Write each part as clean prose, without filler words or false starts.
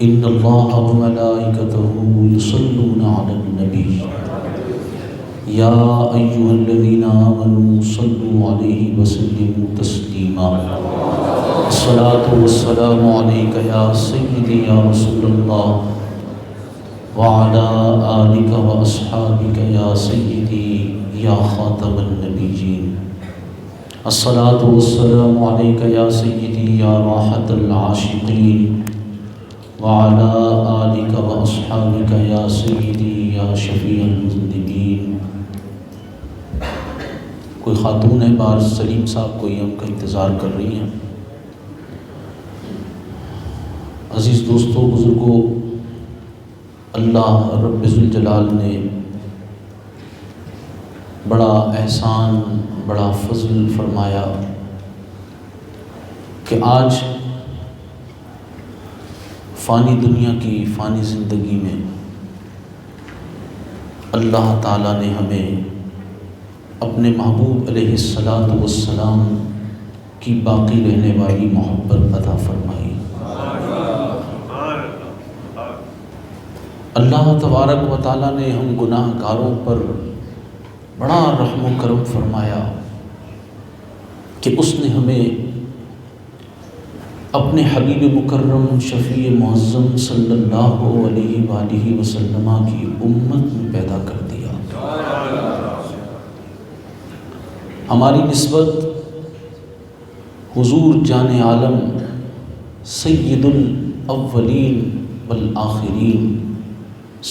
ان اللہ وملائکتہ یصلون علی النبی یا ایھا الذین آمنوا صلوا علیہ وسلموا تسلیما الصلاۃ والسلام علیک یا سیدی یا رسول اللہ وعلی آلک واصحابک یا سیدی یا خاتم النبیین الصلاۃ والسلام علیک یا سیدی یا راحت العاشقین وعلی آلک واصحابک یا سیدی یا شفیع المذنبین۔ کوئی خاتون ہے باہر، سلیم صاحب کوئی ان کا انتظار کر رہی ہیں۔ عزیز دوستو، بزرگوں، اللہ رب ذوالجلال نے بڑا احسان، بڑا فضل فرمایا کہ آج فانی دنیا کی فانی زندگی میں اللہ تعالیٰ نے ہمیں اپنے محبوب علیہ السلام کی باقی رہنے والی محبت عطا فرمائی۔ اللہ تبارک و تعالیٰ نے ہم گناہ گاروں پر بڑا رحم و کرم فرمایا کہ اس نے ہمیں اپنے حبیب مکرم شفیع معظم صلی اللہ علیہ وآلہ وسلم کی امت میں پیدا کر دیا۔ ہماری نسبت حضور جان عالم سید الاولین والآخرین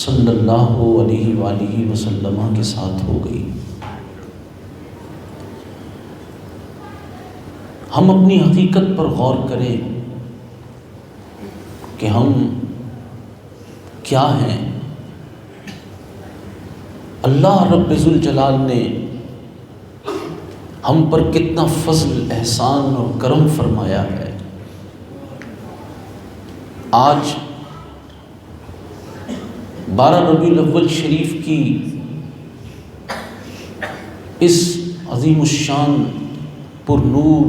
صلی اللہ علیہ وآلہ وسلم کے ساتھ ہو گئی۔ ہم اپنی حقیقت پر غور کریں کہ ہم کیا ہیں۔ اللہ رب ذوالجلال نے ہم پر کتنا فضل، احسان اور کرم فرمایا ہے۔ آج 12 ربیع الاول شریف کی اس عظیم الشان پر نور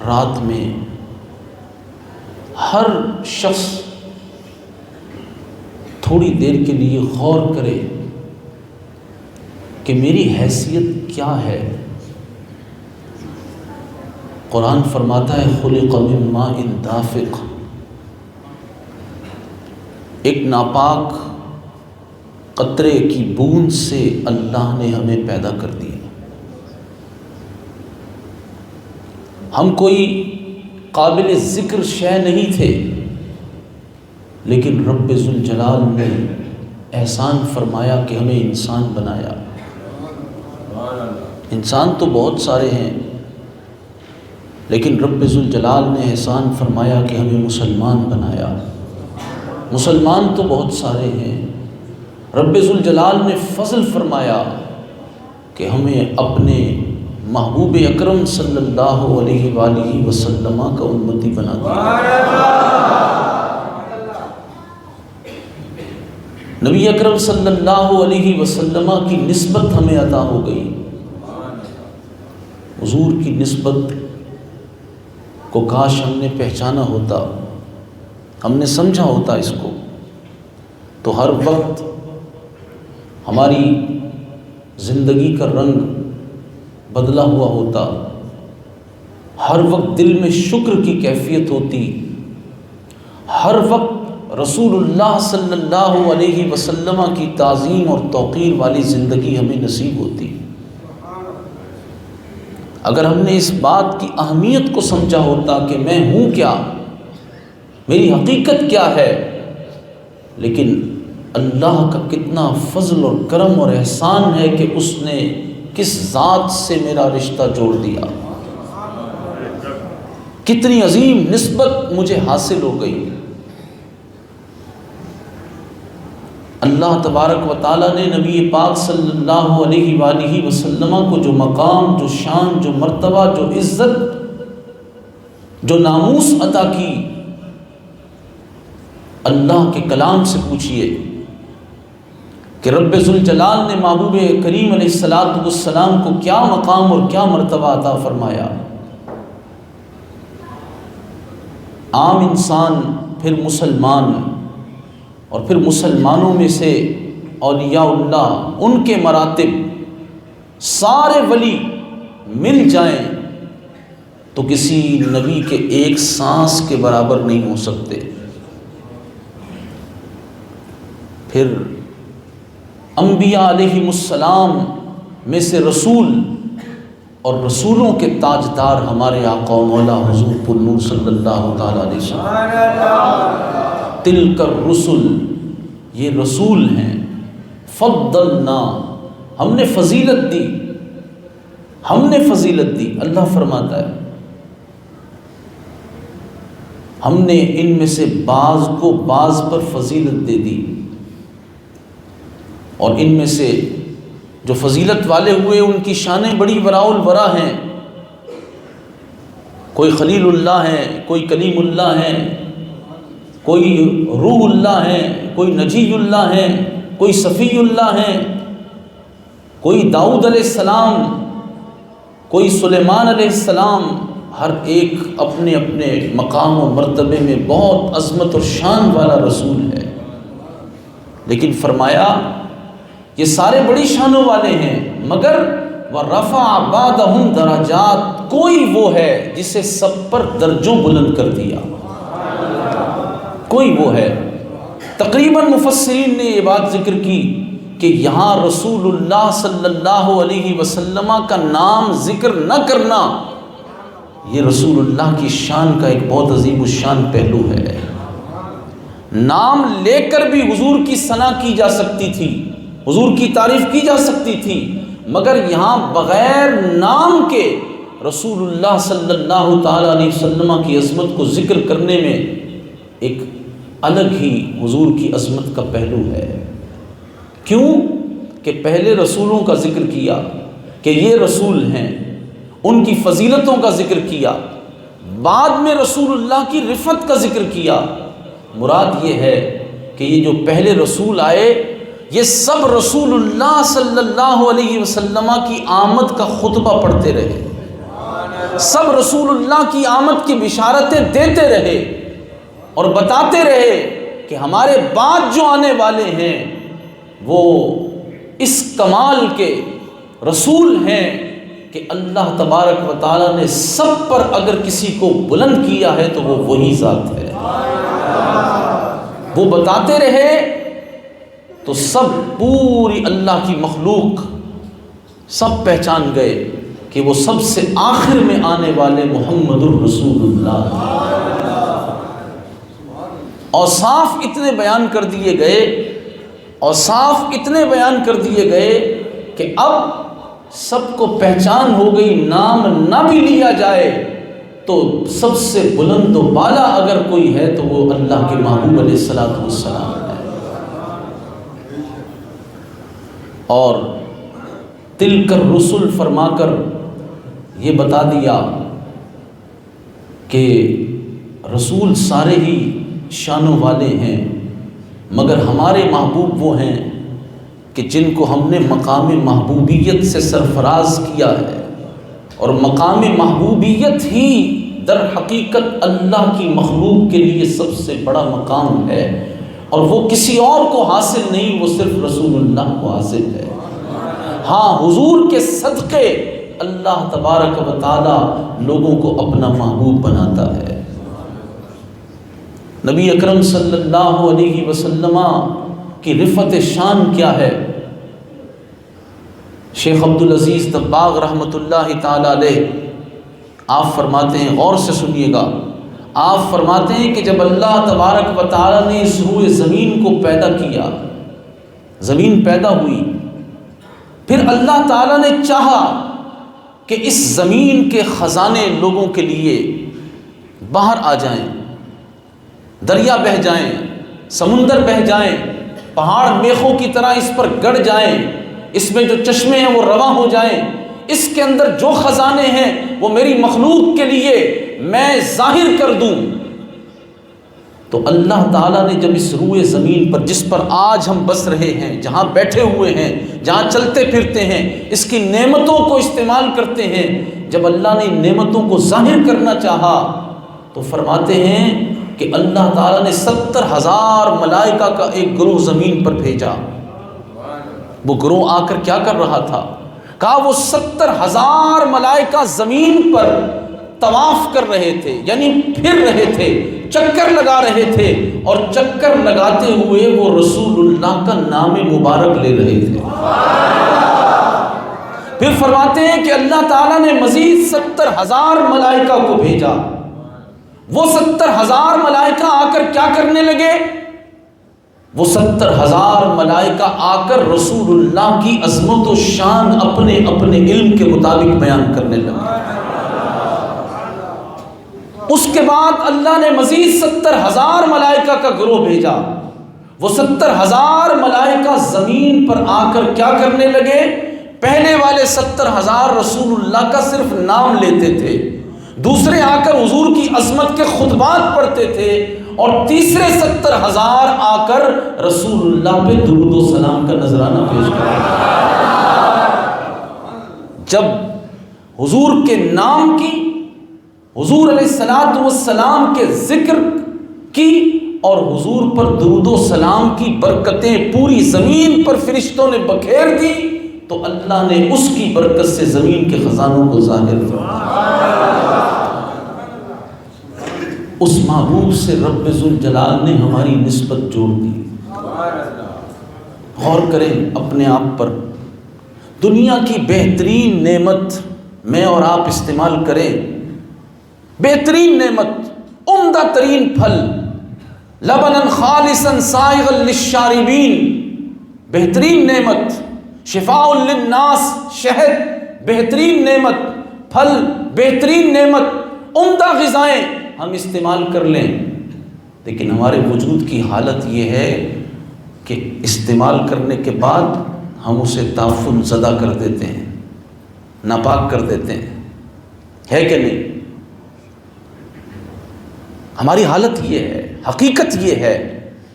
رات میں ہر شخص تھوڑی دیر کے لیے غور کرے کہ میری حیثیت کیا ہے۔ قرآن فرماتا ہے خلق من ماء دافق، ایک ناپاک قطرے کی بوند سے اللہ نے ہمیں پیدا کر دیا۔ ہم کوئی قابل ذکر شے نہیں تھے، لیکن رب ذوالجلال نے احسان فرمایا کہ ہمیں انسان بنایا۔ انسان تو بہت سارے ہیں، لیکن رب ذوالجلال نے احسان فرمایا کہ ہمیں مسلمان بنایا۔ مسلمان تو بہت سارے ہیں، رب ذوالجلال نے فضل فرمایا کہ ہمیں اپنے محبوب اکرم صلی اللہ علیہ وآلہ وسلم کا امتی بنا دیا۔ نبی اکرم صلی اللہ علیہ وسلم کی نسبت ہمیں عطا ہو گئی۔ حضور کی نسبت کو کاش ہم نے پہچانا ہوتا، ہم نے سمجھا ہوتا اس کو، تو ہر وقت ہماری زندگی کا رنگ بدلا ہوا ہوتا، ہر وقت دل میں شکر کی کیفیت ہوتی، ہر وقت رسول اللہ صلی اللہ علیہ وسلم کی تعظیم اور توقیر والی زندگی ہمیں نصیب ہوتی۔ اگر ہم نے اس بات کی اہمیت کو سمجھا ہوتا کہ میں ہوں کیا، میری حقیقت کیا ہے، لیکن اللہ کا کتنا فضل اور کرم اور احسان ہے کہ اس نے کس ذات سے میرا رشتہ جوڑ دیا، کتنی عظیم نسبت مجھے حاصل ہو گئی۔ اللہ تبارک و تعالیٰ نے نبی پاک صلی اللہ علیہ وآلہ وسلم کو جو مقام، جو شان، جو مرتبہ، جو عزت، جو ناموس عطا کی، اللہ کے کلام سے پوچھئے کہ رب ذوالجلال نے محبوب کریم علیہ السلام کو کیا مقام اور کیا مرتبہ عطا فرمایا۔ عام انسان پھر مسلمان، اور پھر مسلمانوں میں سے اولیاء اللہ، ان کے مراتب، سارے ولی مل جائیں تو کسی نبی کے ایک سانس کے برابر نہیں ہو سکتے۔ پھر انبیاء علیہم السلام میں سے رسول، اور رسولوں کے تاجدار ہمارے آقا و مولا حضور پر نور صلی اللہ تعالیٰ علیہ وسلم، تلک الرسل، یہ رسول ہیں، فضلنا، ہم نے فضیلت دی، ہم نے فضیلت دی۔ اللہ فرماتا ہے ہم نے ان میں سے بعض کو بعض پر فضیلت دے دی، اور ان میں سے جو فضیلت والے ہوئے ان کی شانیں بڑی وراء الورا ہیں، کوئی خلیل اللہ ہیں، کوئی کلیم اللہ ہیں، کوئی روح اللہ ہیں، کوئی نجی اللہ ہیں، کوئی صفی اللہ ہیں، کوئی داؤد علیہ السلام، کوئی سلیمان علیہ السلام، ہر ایک اپنے اپنے مقام و مرتبے میں بہت عظمت اور شان والا رسول ہے۔ لیکن فرمایا یہ سارے بڑی شانوں والے ہیں، مگر وَرَفَعَ بَعْضَهُمْ دَرَجَاتٍ، کوئی وہ ہے جسے سب پر درجوں بلند کر دیا، کوئی وہ ہے۔ تقریباً مفسرین نے یہ بات ذکر کی کہ یہاں رسول اللہ صلی اللہ علیہ وسلم کا نام ذکر نہ کرنا یہ رسول اللہ کی شان کا ایک بہت عظیم الشان پہلو ہے۔ نام لے کر بھی حضور کی ثنا کی جا سکتی تھی، حضور کی تعریف کی جا سکتی تھی، مگر یہاں بغیر نام کے رسول اللہ صلی اللہ تعالیٰ علیہ وسلم کی عظمت کو ذکر کرنے میں ایک الگ ہی حضور کی عظمت کا پہلو ہے۔ کیوں کہ پہلے رسولوں کا ذکر کیا کہ یہ رسول ہیں، ان کی فضیلتوں کا ذکر کیا، بعد میں رسول اللہ کی رفعت کا ذکر کیا۔ مراد یہ ہے کہ یہ جو پہلے رسول آئے یہ سب رسول اللہ صلی اللہ علیہ وسلم کی آمد کا خطبہ پڑھتے رہے، سب رسول اللہ کی آمد کی بشارتیں دیتے رہے اور بتاتے رہے کہ ہمارے بعد جو آنے والے ہیں وہ اس کمال کے رسول ہیں کہ اللہ تبارک و تعالیٰ نے سب پر اگر کسی کو بلند کیا ہے تو وہ وہی ذات ہے۔ وہ بتاتے رہے تو سب پوری اللہ کی مخلوق سب پہچان گئے کہ وہ سب سے آخر میں آنے والے محمد الرسول اللہ۔ اوصاف اتنے بیان کر دیے گئے، اوصاف اتنے بیان کر دیے گئے کہ اب سب کو پہچان ہو گئی، نام نہ بھی لیا جائے تو سب سے بلند و بالا اگر کوئی ہے تو وہ اللہ کے محبوب علیہ الصلوۃ والسلام ہے۔ اور تلک الرسل فرما کر یہ بتا دیا کہ رسول سارے ہی شانوں والے ہیں، مگر ہمارے محبوب وہ ہیں کہ جن کو ہم نے مقام محبوبیت سے سرفراز کیا ہے، اور مقام محبوبیت ہی در حقیقت اللہ کی مخلوق کے لیے سب سے بڑا مقام ہے، اور وہ کسی اور کو حاصل نہیں، وہ صرف رسول اللہ کو حاصل ہے۔ ہاں حضور کے صدقے اللہ تبارک و تعالی لوگوں کو اپنا محبوب بناتا ہے۔ نبی اکرم صلی اللہ علیہ وسلم کی رفعت شان کیا ہے؟ شیخ عبدالعزیز دباغ رحمۃ اللہ تعالی علیہ آپ فرماتے ہیں، غور سے سنیے گا، آپ فرماتے ہیں کہ جب اللہ تبارک و تعالی نے اس روئے زمین کو پیدا کیا، زمین پیدا ہوئی، پھر اللہ تعالی نے چاہا کہ اس زمین کے خزانے لوگوں کے لیے باہر آ جائیں، دریا بہہ جائیں، سمندر بہہ جائیں، پہاڑ میخوں کی طرح اس پر گڑ جائیں، اس میں جو چشمے ہیں وہ رواں ہو جائیں، اس کے اندر جو خزانے ہیں وہ میری مخلوق کے لیے میں ظاہر کر دوں۔ تو اللہ تعالیٰ نے جب اس روئے زمین پر جس پر آج ہم بس رہے ہیں، جہاں بیٹھے ہوئے ہیں، جہاں چلتے پھرتے ہیں، اس کی نعمتوں کو استعمال کرتے ہیں، جب اللہ نے نعمتوں کو ظاہر کرنا چاہا تو فرماتے ہیں کہ اللہ تعالیٰ نے 70,000 ملائکہ کا ایک گروہ زمین پر بھیجا. وہ گروہ آ کر کیا کر رہا تھا؟ کہا وہ 70,000 ملائکہ زمین پر طواف کر رہے تھے، یعنی پھر رہے تھے، چکر لگا رہے تھے، اور چکر لگاتے ہوئے وہ رسول اللہ کا نام مبارک لے رہے تھے. پھر فرماتے ہیں کہ اللہ تعالیٰ نے مزید 70,000 ملائکہ کو بھیجا. وہ 70,000 ملائکہ آ کر کیا کرنے لگے؟ وہ 70,000 ملائکہ آ کر رسول اللہ کی عظمت و شان اپنے اپنے علم کے مطابق بیان کرنے لگے. اس کے بعد اللہ نے مزید 70,000 ملائکہ کا گروہ بھیجا. وہ 70,000 ملائکہ زمین پر آ کر کیا کرنے لگے؟ پہلے والے 70,000 رسول اللہ کا صرف نام لیتے تھے، دوسرے آ کر حضور کی عظمت کے خطبات پڑھتے تھے، اور تیسرے 70,000 آ کر رسول اللہ پہ درود و سلام کا نذرانہ پیش کرتے. جب حضور کے نام کی، حضور علیہ السلام کے ذکر کی اور حضور پر درود و سلام کی برکتیں پوری زمین پر فرشتوں نے بکھیر دی، تو اللہ نے اس کی برکت سے زمین کے خزانوں کو ظاہر کیا. اس محبوب سے رب ذوالجلال نے ہماری نسبت جوڑ دی. غور کریں اپنے آپ پر. دنیا کی بہترین نعمت میں اور آپ استعمال کریں. بہترین نعمت، عمدہ ترین پھل، لبنا خالصا سائغا للشاربین، بہترین نعمت، شفاء للناس، شہد بہترین نعمت، پھل بہترین نعمت، عمدہ غذائیں ہم استعمال کر لیں، لیکن ہمارے وجود کی حالت یہ ہے کہ استعمال کرنے کے بعد ہم اسے تعفن زدہ کر دیتے ہیں، ناپاک کر دیتے ہیں. ہے کہ نہیں؟ ہماری حالت یہ ہے، حقیقت یہ ہے.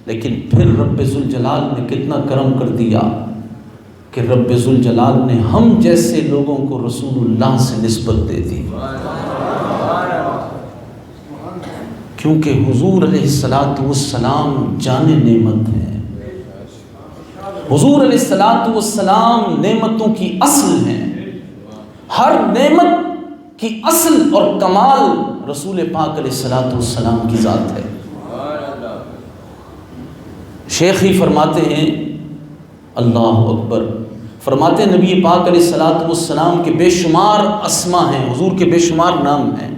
لیکن پھر رب ذوالجلال نے کتنا کرم کر دیا کہ رب ذوالجلال نے ہم جیسے لوگوں کو رسول اللہ سے نسبت دے دی. کیونکہ حضور علیہ السلام جان نعمت ہیں. حضور علیہ السلام نعمتوں کی اصل ہیں. ہر نعمت کی اصل اور کمال رسول پاک علیہ السلام کی ذات ہے. شیخ ہی فرماتے ہیں، اللہ اکبر، فرماتے ہیں نبی پاک علیہ السلام کے بے شمار اسما ہیں، حضور کے بے شمار نام ہیں.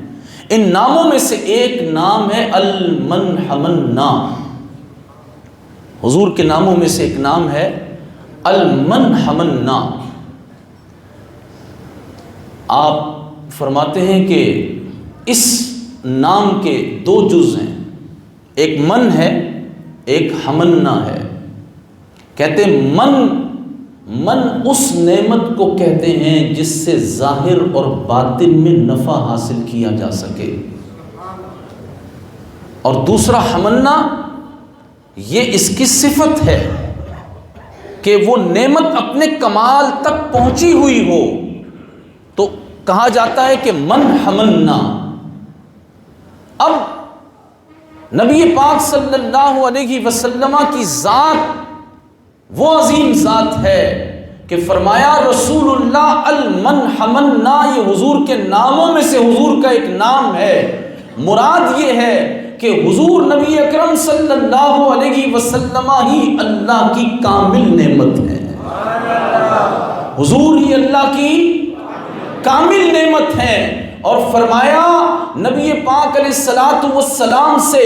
ان ناموں میں سے ایک نام ہے المنحمنا. حضور کے ناموں میں سے ایک نام ہے المنحمنا. آپ فرماتے ہیں کہ اس نام کے دو جز ہیں، ایک من ہے، ایک حمنا ہے. کہتے ہیں من اس نعمت کو کہتے ہیں جس سے ظاہر اور باطن میں نفع حاصل کیا جا سکے، اور دوسرا حمنا، یہ اس کی صفت ہے کہ وہ نعمت اپنے کمال تک پہنچی ہوئی ہو تو کہا جاتا ہے کہ من حمنا. اب نبی پاک صلی اللہ علیہ وسلم کی ذات وہ عظیم ذات ہے کہ فرمایا رسول اللہ المنحمنا، یہ حضور کے ناموں میں سے حضور کا ایک نام ہے. مراد یہ ہے کہ حضور نبی اکرم صلی اللہ علیہ وسلم ہی اللہ کی کامل نعمت ہے. حضور ہی اللہ کی کامل نعمت ہے. اور فرمایا نبی پاک علیہ السلام سے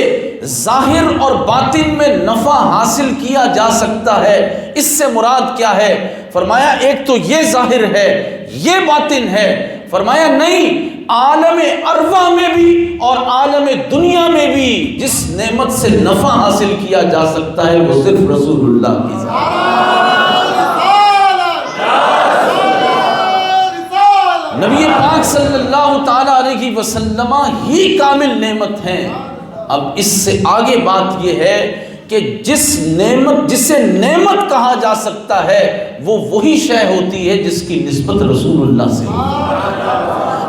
ظاہر اور باطن میں نفع حاصل کیا جا سکتا ہے. اس سے مراد کیا ہے؟ فرمایا ایک تو یہ ظاہر ہے، یہ باطن ہے. فرمایا نہیں، عالم ارواح میں بھی اور عالم دنیا میں بھی جس نعمت سے نفع حاصل کیا جا سکتا ہے وہ صرف رسول اللہ کی ذات. نبی پاک صلی اللہ تعالی علیہ وسلم ہی کامل نعمت ہیں. اب اس سے آگے بات یہ ہے کہ جسے نعمت کہا جا سکتا ہے وہ وہی شے ہوتی ہے جس کی نسبت رسول اللہ سے ہو،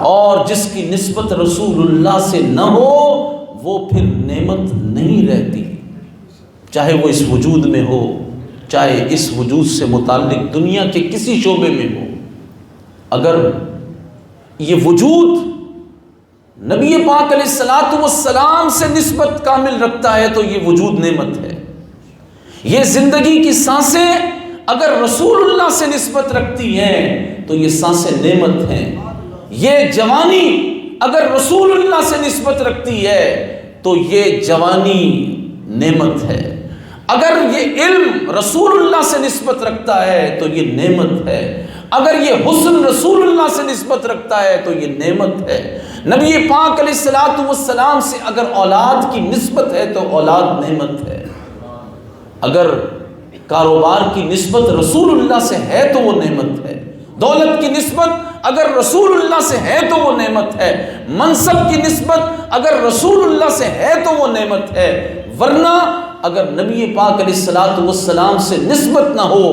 اور جس کی نسبت رسول اللہ سے نہ ہو وہ پھر نعمت نہیں رہتی، چاہے وہ اس وجود میں ہو، چاہے اس وجود سے متعلق دنیا کے کسی شعبے میں ہو۔ اگر یہ وجود نبی پاک علیہ الصلوۃ والسلام سے نسبت کامل رکھتا ہے تو یہ وجود نعمت ہے۔ یہ زندگی کی سانسیں اگر رسول اللہ سے نسبت رکھتی ہیں تو یہ سانسیں نعمت ہیں۔ یہ جوانی اگر رسول اللہ سے نسبت رکھتی ہے تو یہ جوانی نعمت ہے۔ اگر یہ علم رسول اللہ سے نسبت رکھتا ہے تو یہ نعمت ہے۔ اگر یہ حسن رسول اللہ سے نسبت رکھتا ہے تو یہ نعمت ہے۔ نبی پاک علیہ الصلوۃ والسلام سے اگر اولاد کی نسبت ہے تو اولاد نعمت ہے۔ اگر کاروبار کی نسبت رسول اللہ سے ہے تو وہ نعمت ہے۔ دولت کی نسبت اگر رسول اللہ سے ہے تو وہ نعمت ہے۔ منصب کی نسبت اگر رسول اللہ سے ہے تو وہ نعمت ہے۔ ورنہ اگر نبی پاک علیہ الصلوۃ والسلام سے نسبت نہ ہو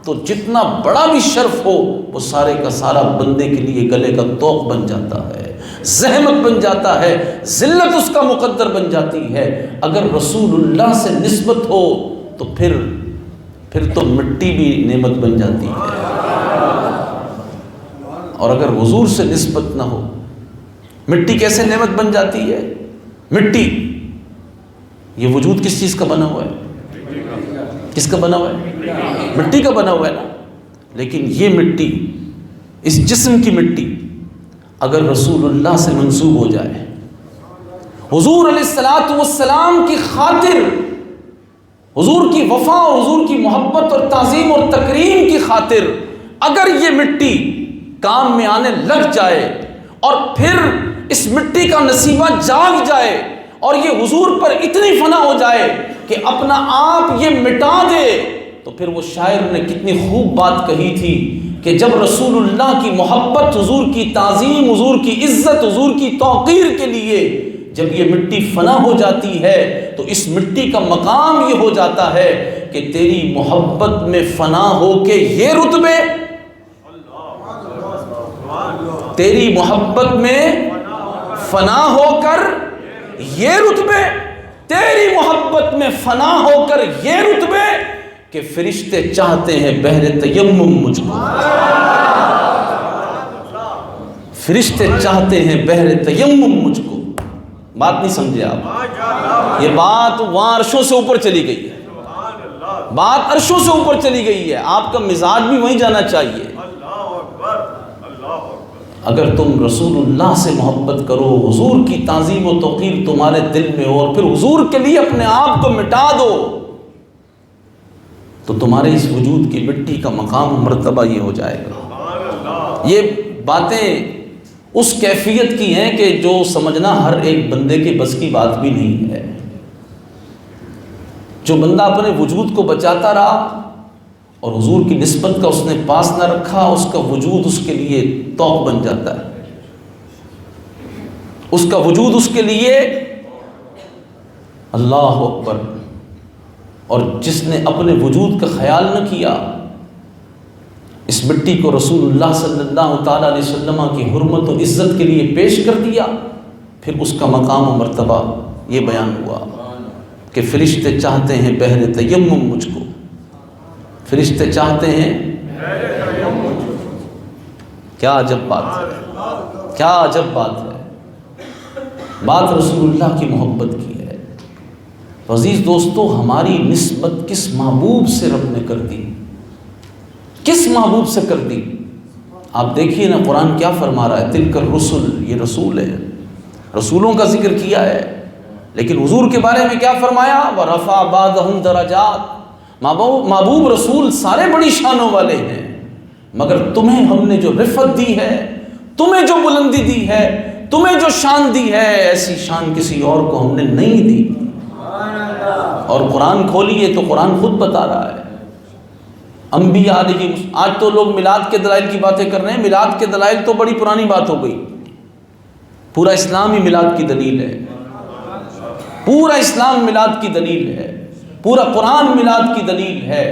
تو جتنا بڑا بھی شرف ہو وہ سارے کا سارا بندے کے لیے گلے کا طوق بن جاتا ہے، زحمت بن جاتا ہے، ذلت اس کا مقدر بن جاتی ہے۔ اگر رسول اللہ سے نسبت ہو تو پھر تو مٹی بھی نعمت بن جاتی ہے، اور اگر حضور سے نسبت نہ ہو، مٹی کیسے نعمت بن جاتی ہے؟ مٹی، یہ وجود کس چیز کا بنا ہوا ہے؟ کس کا بنا ہوا ہے؟ مٹی کا بنا ہوا ہے نا۔ لیکن یہ مٹی، اس جسم کی مٹی اگر رسول اللہ سے منسوب ہو جائے، حضور علیہ الصلوۃ والسلام کی خاطر، حضور کی وفا اور حضور کی محبت اور تعظیم اور تکریم کی خاطر اگر یہ مٹی کام میں آنے لگ جائے اور پھر اس مٹی کا نصیبہ جاگ جائے اور یہ حضور پر اتنی فنا ہو جائے کہ اپنا آپ یہ مٹا دے، تو پھر وہ شاعر نے کتنی خوب بات کہی تھی کہ جب رسول اللہ کی محبت، حضور کی تعظیم، حضور کی عزت، حضور کی توقیر کے لیے جب یہ مٹی فنا ہو جاتی ہے تو اس مٹی کا مقام یہ ہو جاتا ہے کہ تیری محبت میں فنا ہو کے یہ رتبے، تیری محبت میں فنا ہو کر یہ رتبے، تیری محبت میں فنا ہو کر یہ رتبے کہ فرشتے چاہتے ہیں بحر تیمم مجھ کو، فرشتے چاہتے ہیں بحر تیمم مجھ کو۔ بات نہیں سمجھے آپ؟ یہ بات وہاں عرشوں سے اوپر چلی گئی ہے، بات عرشوں سے اوپر چلی گئی ہے، آپ کا مزاج بھی وہیں جانا چاہیے۔ اگر تم رسول اللہ سے محبت کرو، حضور کی تعظیم و توقیر تمہارے دل میں ہو اور پھر حضور کے لیے اپنے آپ کو مٹا دو تو تمہارے اس وجود کی مٹی کا مقام و مرتبہ یہ ہو جائے گا۔ یہ باتیں اس کیفیت کی ہیں کہ جو سمجھنا ہر ایک بندے کے بس کی بات بھی نہیں ہے۔ جو بندہ اپنے وجود کو بچاتا رہا اور حضور کی نسبت کا اس نے پاس نہ رکھا، اس کا وجود اس کے لیے طوق بن جاتا ہے، اس کا وجود اس کے لیے اللہ اکبر۔ اور جس نے اپنے وجود کا خیال نہ کیا، اس مٹی کو رسول اللہ صلی اللہ تعالیٰ علیہ وسلم کی حرمت و عزت کے لیے پیش کر دیا، پھر اس کا مقام و مرتبہ یہ بیان ہوا کہ فرشتے چاہتے ہیں بحر تیمم مجھ کو، فرشتے چاہتے ہیں۔ کیا عجب بات ہے، کیا عجب بات ہے، بات رسول اللہ کی محبت کی ہے۔ عزیز دوستو، ہماری نسبت کس محبوب سے رب نے کر دی، کس محبوب سے کر دی؟ آپ دیکھیے نا قرآن کیا فرما رہا ہے، تلک الرسل، یہ رسول ہے، رسولوں کا ذکر کیا ہے، لیکن حضور کے بارے میں کیا فرمایا؟ وَرَفَعَ بَعْضَهُمْ دَرَجَاتٍ، محبوب رسول سارے بڑی شانوں والے ہیں، مگر تمہیں ہم نے جو رفعت دی ہے، تمہیں جو بلندی دی ہے، تمہیں جو شان دی ہے، ایسی شان کسی اور کو ہم نے نہیں دی۔ اور قرآن کھولیے تو قرآن خود بتا رہا ہے، انبیاء علیہ، آج تو لوگ میلاد کے دلائل کی باتیں کر رہے ہیں، میلاد کے دلائل تو بڑی پرانی بات ہو گئی، پورا اسلام ہی میلاد کی دلیل ہے، پورا اسلام میلاد کی دلیل ہے، پورا قرآن میلاد کی دلیل ہے،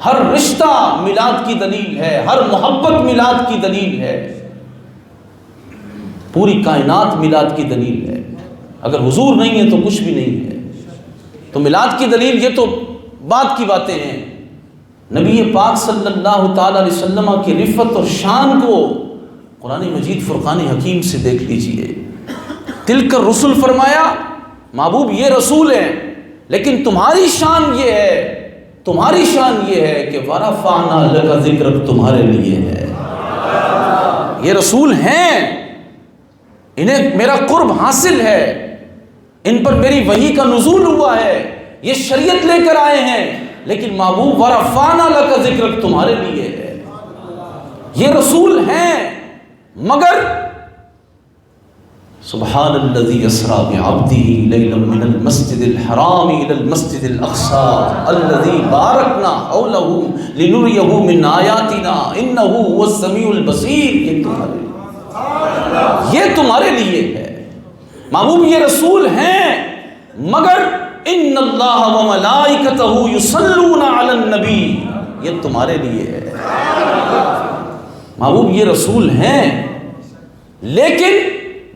ہر رشتہ میلاد کی دلیل ہے، ہر محبت میلاد کی دلیل ہے، پوری کائنات میلاد کی دلیل ہے۔ اگر حضور نہیں ہے تو کچھ بھی نہیں ہے۔ تو میلاد کی دلیل یہ تو بعد کی باتیں ہیں۔ نبی پاک صلی اللہ تعالیٰ علیہ وسلم کی رفعت اور شان کو قرآن مجید فرقان حکیم سے دیکھ لیجئے۔ تلک الرسل فرمایا، محبوب یہ رسول ہیں، لیکن تمہاری شان یہ ہے، تمہاری شان یہ ہے کہ ورفعنا لک ذکرک تمہارے لیے ہے۔ یہ رسول ہیں، انہیں میرا قرب حاصل ہے، ان پر میری وحی کا نزول ہوا ہے، یہ شریعت لے کر آئے ہیں، لیکن محبوب ورفعنا لک ذکرک تمہارے لیے ہے۔ یہ رسول ہیں، مگر سبحان الذی اسریٰ بعبدہ لیلا من المسجد الحرام الی المسجد الاقصی الذی بارکنا حولہ لنریہ من آیاتنا انہ هو السمیع البصیر۔ یہ تمہارے لیے ہے محبوب، یہ رسول ہیں، مگر ان اللہ وملائکتہ یصلون علی النبی، یہ تمہارے لیے ہے محبوب، یہ رسول ہیں، لیکن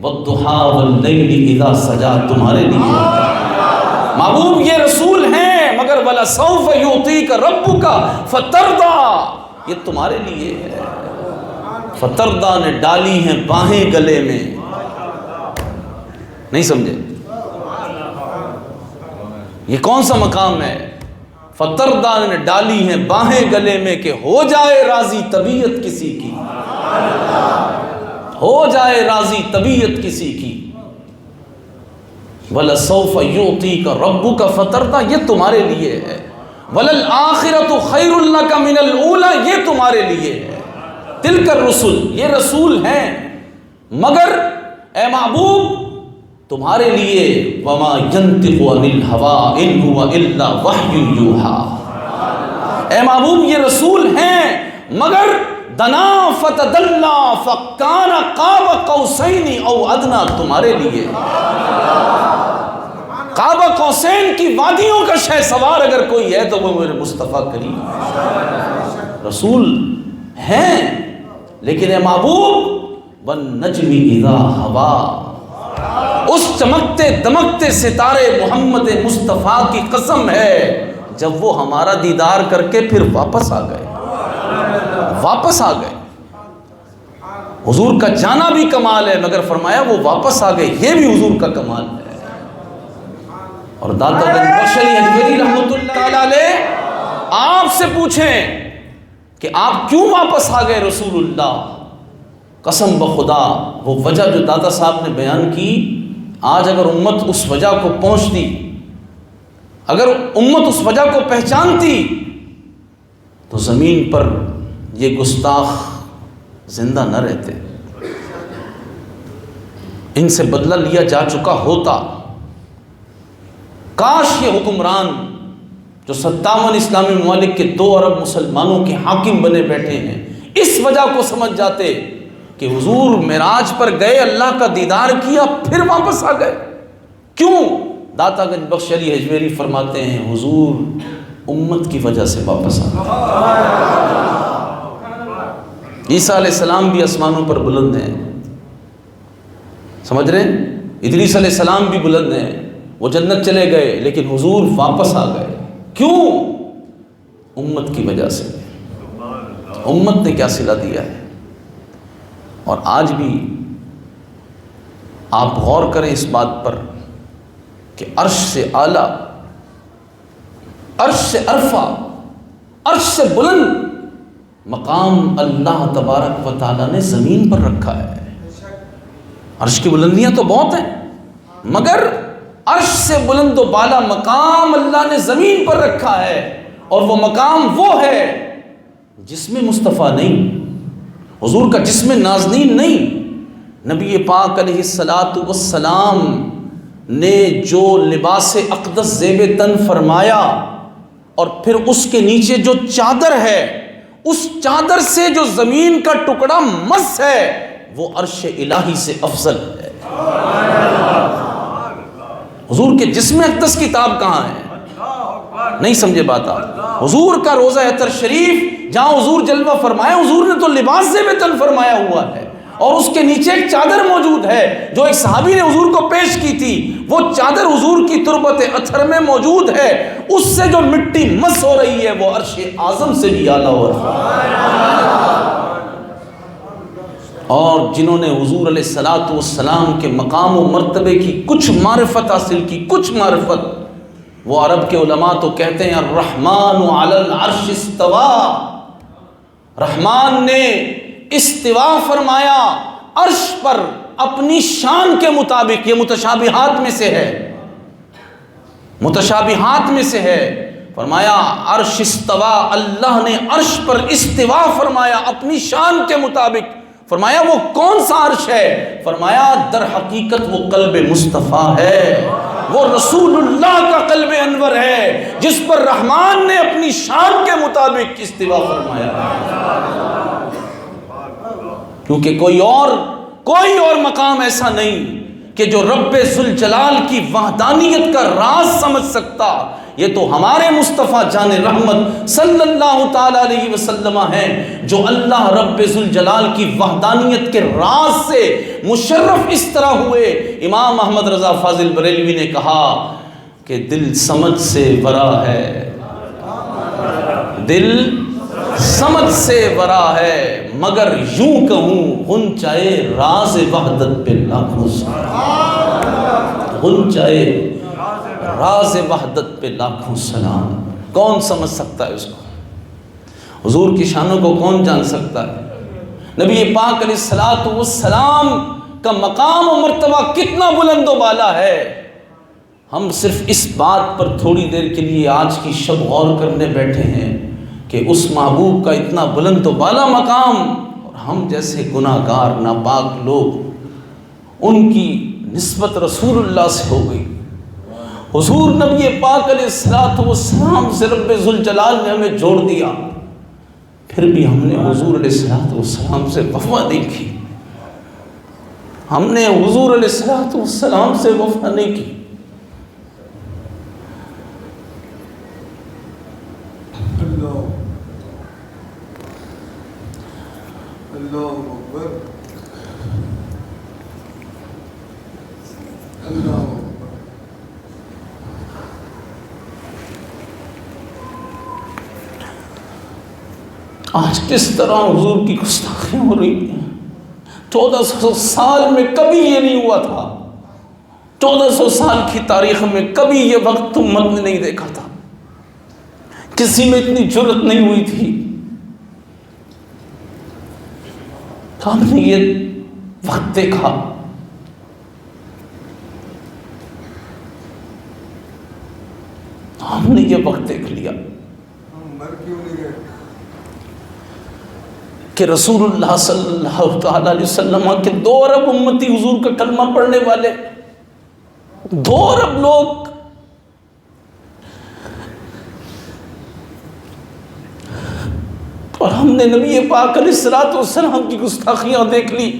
والضحیٰ واللیل اذا سجا تمہارے لیے ہے محبوب، یہ رسول ہیں، مگر وَلَسَوْفَ يُعْطِيكَ رَبُّكَ فَتَرْضَىٰ، یہ تمہارے لیے ہے۔ فترضیٰ نے ڈالی ہیں باہیں گلے میں، نہیں سمجھے؟ یہ کون سا مقام ہے؟ فترضیٰ نے ڈالی ہیں باہیں گلے میں کہ ہو جائے راضی طبیعت کسی کی، ہو جائے راضی طبیعت کسی کی۔ وَلَسَوْفَ يُعْطِيكَ رَبُّكَ فَتَرْضَىٰ، یہ تمہارے لیے ہے۔ وَلَلْآخِرَةُ خَيْرٌ لَكَ مِنَ الْأُولَىٰ، یہ تمہارے لیے ہے۔ تِلْكَ الرُّسُلُ، یہ رسول ہیں، مگر اے محبوب تمہارے لیے وَمَا يَنطِقُ عَنِ الْهَوَىٰ إِنْ هُوَ إِلَّا وَحْيٌ يُوحَىٰ، اے محبوب یہ رسول ہیں، مگر دنا فتدلا فکان قاب قوسین او ادنا، تمہارے لیے قاب قوسین کی وادیوں کا شہ سوار اگر کوئی ہے تو وہ میرے مصطفیٰ کریم رسول ہیں، لیکن اے محبوب والنجم اذا ہوا، اس چمکتے دمکتے ستارے محمد مصطفیٰ کی قسم ہے جب وہ ہمارا دیدار کر کے پھر واپس آ گئے، واپس آ گئے۔ حضور کا جانا بھی کمال ہے، مگر فرمایا وہ واپس آ گئے، یہ بھی حضور کا کمال ہے۔ اور داتا گنج بخش علی حجویری رحمۃ اللہ علیہ آپ سے پوچھیں کہ آپ کیوں واپس آ گئے رسول اللہ، قسم بخدا وہ وجہ جو داتا صاحب نے بیان کی، آج اگر امت اس وجہ کو پہنچتی، اگر امت اس وجہ کو پہچانتی تو زمین پر یہ گستاخ زندہ نہ رہتے، ان سے بدلہ لیا جا چکا ہوتا۔ کاش یہ حکمران جو 57 اسلامی ممالک کے 2 ارب مسلمانوں کے حاکم بنے بیٹھے ہیں اس وجہ کو سمجھ جاتے کہ حضور معراج پر گئے، اللہ کا دیدار کیا، پھر واپس آ گئے۔ کیوں؟ داتا گنج بخش علی حجویری فرماتے ہیں حضور امت کی وجہ سے واپس آ گئے۔ عیسیٰ علیہ السلام بھی آسمانوں پر بلند ہیں، سمجھ رہے ہیں؟ ادریس علیہ السلام بھی بلند ہیں، وہ جنت چلے گئے، لیکن حضور واپس آ گئے۔ کیوں؟ امت کی وجہ سے۔ امت نے کیا صلہ دیا ہے؟ اور آج بھی آپ غور کریں اس بات پر کہ عرش سے اعلیٰ، عرش سے عرفہ، عرش سے بلند مقام اللہ تبارک و تعالیٰ نے زمین پر رکھا ہے۔ عرش کی بلندیاں تو بہت ہیں، مگر عرش سے بلند و بالا مقام اللہ نے زمین پر رکھا ہے، اور وہ مقام وہ ہے جس میں مصطفیٰ نہیں، حضور کا جسم نازنین نہیں۔ نبی پاک علیہ السلام نے جو لباس اقدس زیب تن فرمایا، اور پھر اس کے نیچے جو چادر ہے، اس چادر سے جو زمین کا ٹکڑا مس ہے وہ عرش الہی سے افضل ہے۔ حضور کے جسم اقدس کتاب کہاں ہے؟ نہیں سمجھے بات آپ؟ حضور کا روضہ اطہر شریف جہاں حضور جلوہ فرمایا، حضور نے تو لباس زیب تن فرمایا ہوا ہے، اور اس کے نیچے ایک چادر موجود ہے جو ایک صحابی نے حضور کو پیش کی تھی، وہ چادر حضور کی تربت اطہر میں موجود ہے، اس سے جو مٹی مس ہو رہی ہے وہ عرش اعظم سے بھی اعلیٰ ہو رہا ہے۔ اور جنہوں نے حضور علیہ الصلوۃ والسلام کے مقام و مرتبے کی کچھ معرفت حاصل کی، کچھ معرفت، وہ عرب کے علماء تو کہتے ہیں الرحمن علی العرش استوا، رحمان نے استوا فرمایا عرش پر اپنی شان کے مطابق۔ یہ متشابہات میں سے ہے، متشابہات میں سے ہے۔ فرمایا عرش استوا، اللہ نے عرش پر استوا فرمایا اپنی شان کے مطابق۔ فرمایا وہ کون سا عرش ہے؟ فرمایا در حقیقت وہ قلب مصطفیٰ ہے، وہ رسول اللہ کا قلب انور ہے جس پر رحمان نے اپنی شان کے مطابق استوا فرمایا۔ کیونکہ کوئی اور مقام ایسا نہیں کہ جو رب ذوالجلال کی وحدانیت کا راز سمجھ سکتا۔ یہ تو ہمارے مصطفیٰ جان رحمت صلی اللہ تعالی علیہ وسلم ہیں جو اللہ رب ذوالجلال کی وحدانیت کے راز سے مشرف اس طرح ہوئے۔ امام احمد رضا فاضل بریلوی نے کہا کہ دل سمجھ سے ورا ہے، دل سمجھ سے ورا ہے، مگر یوں کہوں غنچۂ راز وحدت پہ لاکھوں سلام، غنچۂ راز وحدت پہ لاکھوں سلام۔ کون سمجھ سکتا ہے اس کو؟ حضور کی شانوں کو کون جان سکتا ہے؟ نبی پاک علیہ الصلوۃ والسلام کا مقام و مرتبہ کتنا بلند و بالا ہے۔ ہم صرف اس بات پر تھوڑی دیر کے لیے آج کی شب غور کرنے بیٹھے ہیں کہ اس محبوب کا اتنا بلند و بالا مقام، اور ہم جیسے گناہ گار ناپاک لوگ ان کی نسبت رسول اللہ سے ہو گئی۔ حضور نبی پاک علیہ الصلوۃ والسلام سے رب ذوالجلال نے ہمیں جوڑ دیا، پھر بھی ہم نے حضور علیہ الصلوۃ والسلام سے وفا نہیں کی، ہم نے حضور علیہ الصلوۃ والسلام سے وفا نہیں کی۔ آج کس طرح حضور کی گستاخیاں ہو رہی ہیں۔ 1400 سال میں کبھی یہ نہیں ہوا تھا، 1400 سال کی تاریخ میں کبھی یہ وقت امت نے نہیں دیکھا تھا، کسی میں اتنی جرت نہیں ہوئی تھی۔ ہم نے یہ وقت دیکھا، ہم نے یہ وقت دیکھ لیا کہ رسول اللہ صلی اللہ تعالی علیہ وسلم کے 2 ارب امتی حضور کا کلمہ پڑھنے والے، 2 ارب لوگ، اور ہم نے نبی پاک علیہ الصلوۃ والسلام کی گستاخیاں دیکھ لی۔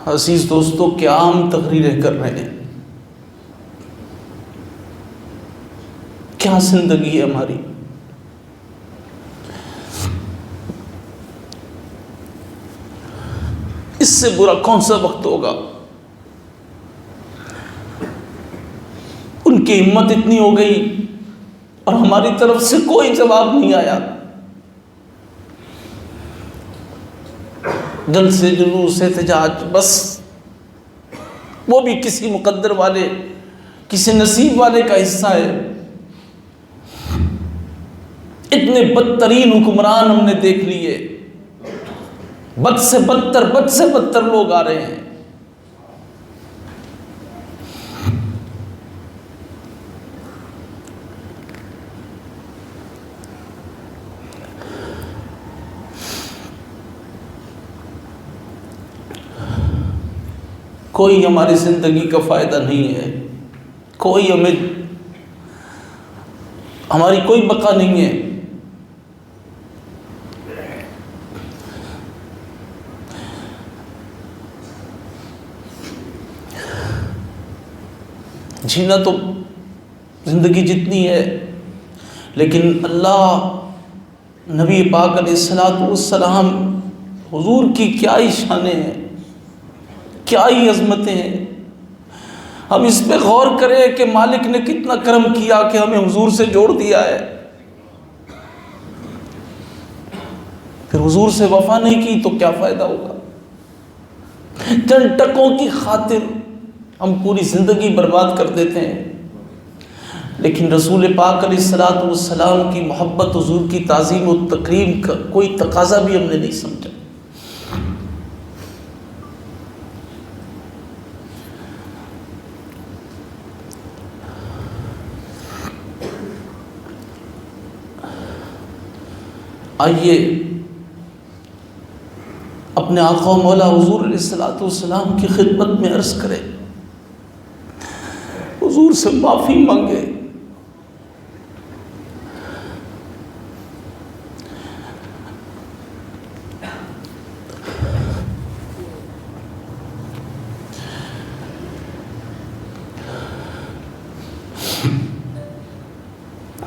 عزیز دوستو، کیا ہم تقریریں کر رہے ہیں؟ کیا زندگی ہے ہماری؟ اس سے برا کون سا وقت ہوگا؟ ان کی ہمت اتنی ہو گئی اور ہماری طرف سے کوئی جواب نہیں آیا۔ جلسے جلوس احتجاج، بس وہ بھی کسی مقدر والے، کسی نصیب والے کا حصہ ہے۔ اتنے بدترین حکمران ہم نے دیکھ لیے، بد سے بدتر لوگ آ رہے ہیں۔ کوئی ہماری زندگی کا فائدہ نہیں ہے، ہماری کوئی بقا نہیں ہے۔ جینا تو زندگی جتنی ہے، لیکن اللہ، نبی پاک علیہ السلام، حضور کی کیا ہی شانیں ہیں، کیا ہی عظمتیں ہیں۔ ہم اس پہ غور کریں کہ مالک نے کتنا کرم کیا کہ ہمیں حضور سے جوڑ دیا ہے۔ پھر حضور سے وفا نہیں کی تو کیا فائدہ ہوگا؟ چند ٹکوں کی خاطر ہم پوری زندگی برباد کر دیتے ہیں، لیکن رسول پاک علیہ السلام کی محبت، حضور کی تعظیم و تکریم کا کوئی تقاضا بھی ہم نے نہیں سمجھا۔ آئیے اپنے آقا و مولا حضور علیہ السلام کی خدمت میں عرض کریں، حضور سے معافی مانگے۔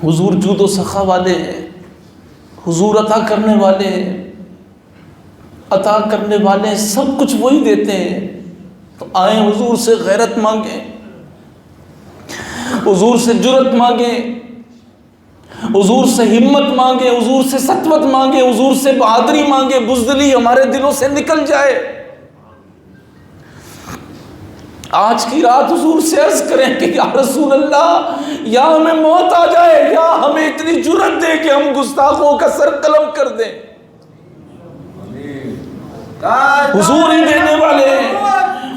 حضور جود و سخا والے ہیں، حضور عطا کرنے والے ہیں، عطا کرنے والے ہیں، سب کچھ وہی دیتے ہیں۔ تو آئیں حضور سے غیرت مانگیں، حضور سے جرت مانگیں، حضور سے ہمت مانگیں، حضور سے سطوت مانگیں، حضور سے بہادری مانگیں، بزدلی ہمارے دلوں سے نکل جائے۔ آج کی رات حضور سے عرض کریں کہ یا رسول اللہ، یا ہمیں موت آ جائے یا ہمیں اتنی جرت دے کہ ہم گستاخوں کا سر قلم کر دیں۔ حضور ہی دینے والے ہیں۔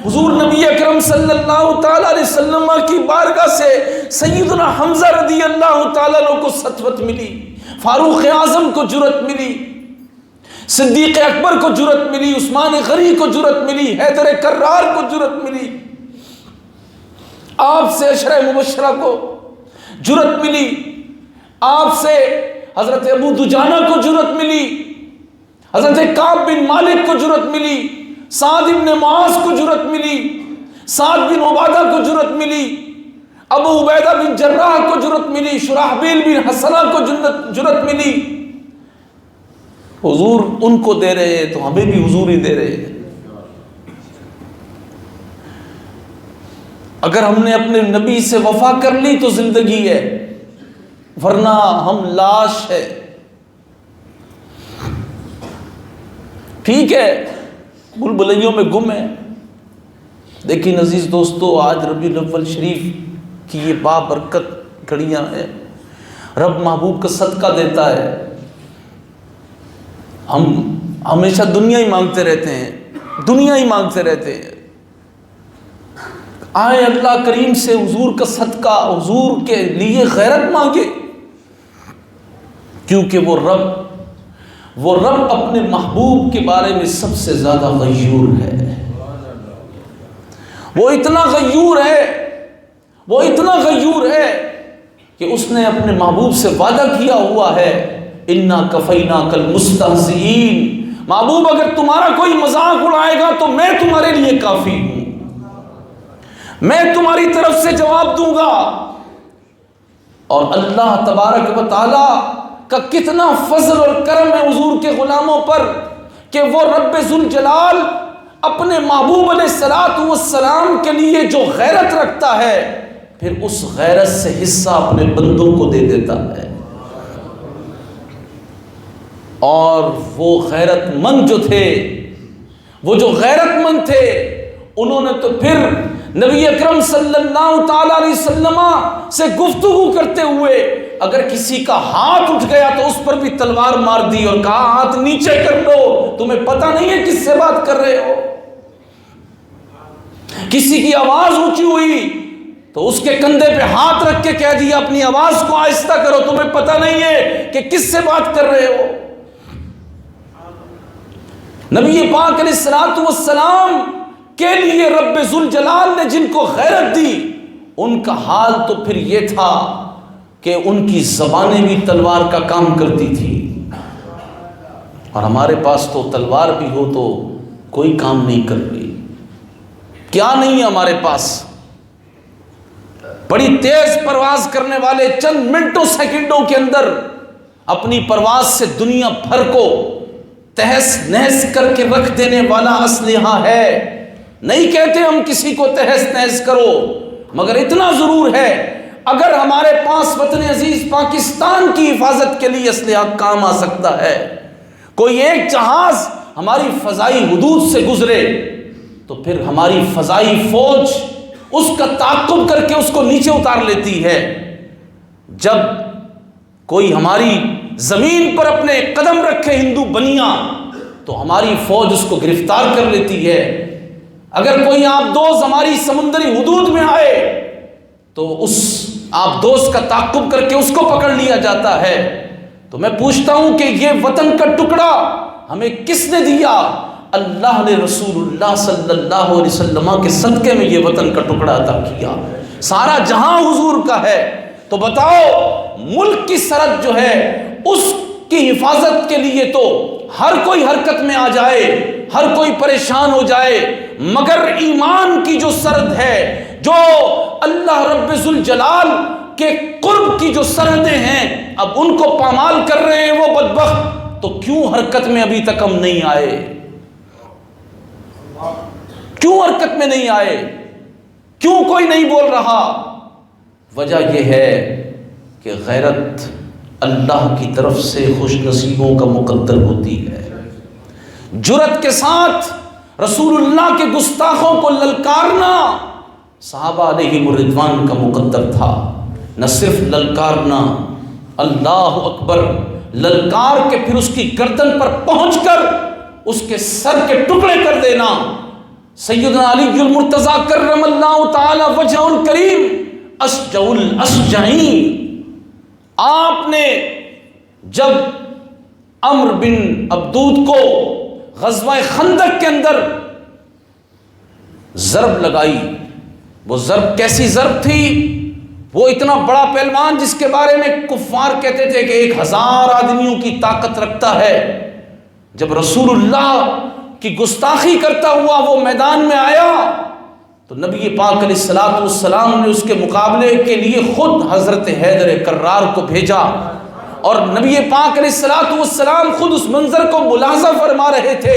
حضور نبی اکرم صلی اللہ تعالیٰ علیہ وسلم کی بارگاہ سے سیدنا حمزہ رضی اللہ تعالیٰ عنہ کو سطوت ملی، فاروق اعظم کو جرت ملی، صدیق اکبر کو جرت ملی، عثمان غنی کو جرت ملی، حیدر کرار کو جرت ملی، آپ سے عشرہ مبشرہ کو جرت ملی، آپ سے حضرت ابو دجانہ کو جرت ملی، حضرت کعب بن مالک کو جرت ملی، سعد بن معاذ کو جرت ملی، سعد بن عبادہ کو جرت ملی، ابو عبیدہ بن جراح کو جرت ملی، شرحبیل بن حسنہ کو جرت ملی۔ حضور ان کو دے رہے ہیں تو ہمیں بھی حضور ہی دے رہے ہیں۔ اگر ہم نے اپنے نبی سے وفا کر لی تو زندگی ہے، ورنہ ہم لاش ہے۔ ٹھیک ہے بلبلیوں میں گم ہے، لیکن عزیز دوستو، آج ربیع الاول شریف کی یہ بابرکت گھڑیاں ہیں، رب محبوب کا صدقہ دیتا ہے۔ ہم ہمیشہ دنیا ہی مانگتے رہتے ہیں، دنیا ہی مانگتے رہتے ہیں۔ آئے اللہ کریم سے حضور کا صدقہ، حضور کے لیے غیرت مانگے، کیونکہ وہ رب اپنے محبوب کے بارے میں سب سے زیادہ غیور ہے۔ وہ اتنا غیور ہے کہ اس نے اپنے محبوب سے وعدہ کیا ہوا ہے، اِنَّا كَفَيْنَاكَ الْمُسْتَهْزِئِينَ، محبوب اگر تمہارا کوئی مذاق اڑائے گا تو میں تمہارے لیے کافی ہوں، میں تمہاری طرف سے جواب دوں گا۔ اور اللہ تبارک و تعالی کا کتنا فضل اور کرم ہے حضور کے غلاموں پر کہ وہ رب ذوالجلال اپنے محبوب علیہ السلام کے لیے جو غیرت رکھتا ہے، پھر اس غیرت سے حصہ اپنے بندوں کو دے دیتا ہے۔ اور وہ غیرت مند جو غیرت مند تھے، انہوں نے تو پھر نبی اکرم صلی اللہ تعالیٰ علیہ وسلم سے گفتگو کرتے ہوئے اگر کسی کا ہاتھ اٹھ گیا تو اس پر بھی تلوار مار دی اور کہا ہاتھ نیچے کر لو، تمہیں پتہ نہیں ہے کس سے بات کر رہے ہو۔ کسی کی آواز اونچی ہوئی تو اس کے کندھے پہ ہاتھ رکھ کے کہہ دیا اپنی آواز کو آہستہ کرو، تمہیں پتہ نہیں ہے کہ کس سے بات کر رہے ہو۔ نبی پاک علیہ الصلوۃ والسلام کے لیے رب ذوالجلال نے جن کو غیرت دی، ان کا حال تو پھر یہ تھا کہ ان کی زبانیں بھی تلوار کا کام کرتی تھی، اور ہمارے پاس تو تلوار بھی ہو تو کوئی کام نہیں کر رہی۔ کیا نہیں ہے ہمارے پاس؟ بڑی تیز پرواز کرنے والے چند منٹوں سیکنڈوں کے اندر اپنی پرواز سے دنیا بھر کو تہس نہس کر کے رکھ دینے والا اسلحہ ہے۔ نہیں کہتے ہم کسی کو تہس نہس کرو، مگر اتنا ضرور ہے اگر ہمارے پاس وطن عزیز پاکستان کی حفاظت کے لیے اسلحہ کام آ سکتا ہے، کوئی ایک جہاز ہماری فضائی حدود سے گزرے تو پھر ہماری فضائی فوج اس کا تعاقب کر کے اس کو نیچے اتار لیتی ہے۔ جب کوئی ہماری زمین پر اپنے قدم رکھے ہندو بنیا تو ہماری فوج اس کو گرفتار کر لیتی ہے۔ اگر کوئی آبدوز ہماری سمندری حدود میں آئے تو اس آبدوز کا تعاقب کر کے اس کو پکڑ لیا جاتا ہے۔ تو میں پوچھتا ہوں کہ یہ وطن کا ٹکڑا ہمیں کس نے دیا؟ اللہ نے رسول اللہ صلی اللہ علیہ وسلم کے صدقے میں یہ وطن کا ٹکڑا عطا کیا۔ سارا جہاں حضور کا ہے، تو بتاؤ ملک کی سرحد جو ہے اس کی حفاظت کے لیے تو ہر کوئی حرکت میں آ جائے، ہر کوئی پریشان ہو جائے، مگر ایمان کی جو سرحد ہے، جو اللہ رب ذوالجلال کے قرب کی جو سرحدیں ہیں، اب ان کو پامال کر رہے ہیں وہ بدبخت، تو کیوں حرکت میں ابھی تک ہم نہیں آئے؟ کیوں حرکت میں نہیں آئے؟ کیوں کوئی نہیں بول رہا؟ وجہ یہ ہے کہ غیرت اللہ کی طرف سے خوش نصیبوں کا مقدر ہوتی ہے۔ جرأت کے ساتھ رسول اللہ کے گستاخوں کو للکارنا صحابہ علیہم الرضوان کا مقدر تھا۔ نہ صرف للکارنا، اللہ اکبر للکار کے پھر اس کی گردن پر پہنچ کر اس کے سر کے ٹکڑے کر دینا۔ سیدنا علی المرتضیٰ کرم اللہ تعالی وجہ الکریم اشجع الاشجعین، آپ نے جب عمرو بن عبدود کو غزوہ خندق کے اندر ضرب لگائی، وہ ضرب کیسی ضرب تھی؟ وہ اتنا بڑا پہلوان جس کے بارے میں کفار کہتے تھے کہ 1000 آدمیوں کی طاقت رکھتا ہے، جب رسول اللہ کی گستاخی کرتا ہوا وہ میدان میں آیا تو نبی پاک علیہ الصلوۃ والسلام نے اس کے مقابلے کے لیے خود حضرت حیدر کرار کو بھیجا، اور نبی پاک علیہ الصلوۃ والسلام خود اس منظر کو ملاحظہ فرما رہے تھے۔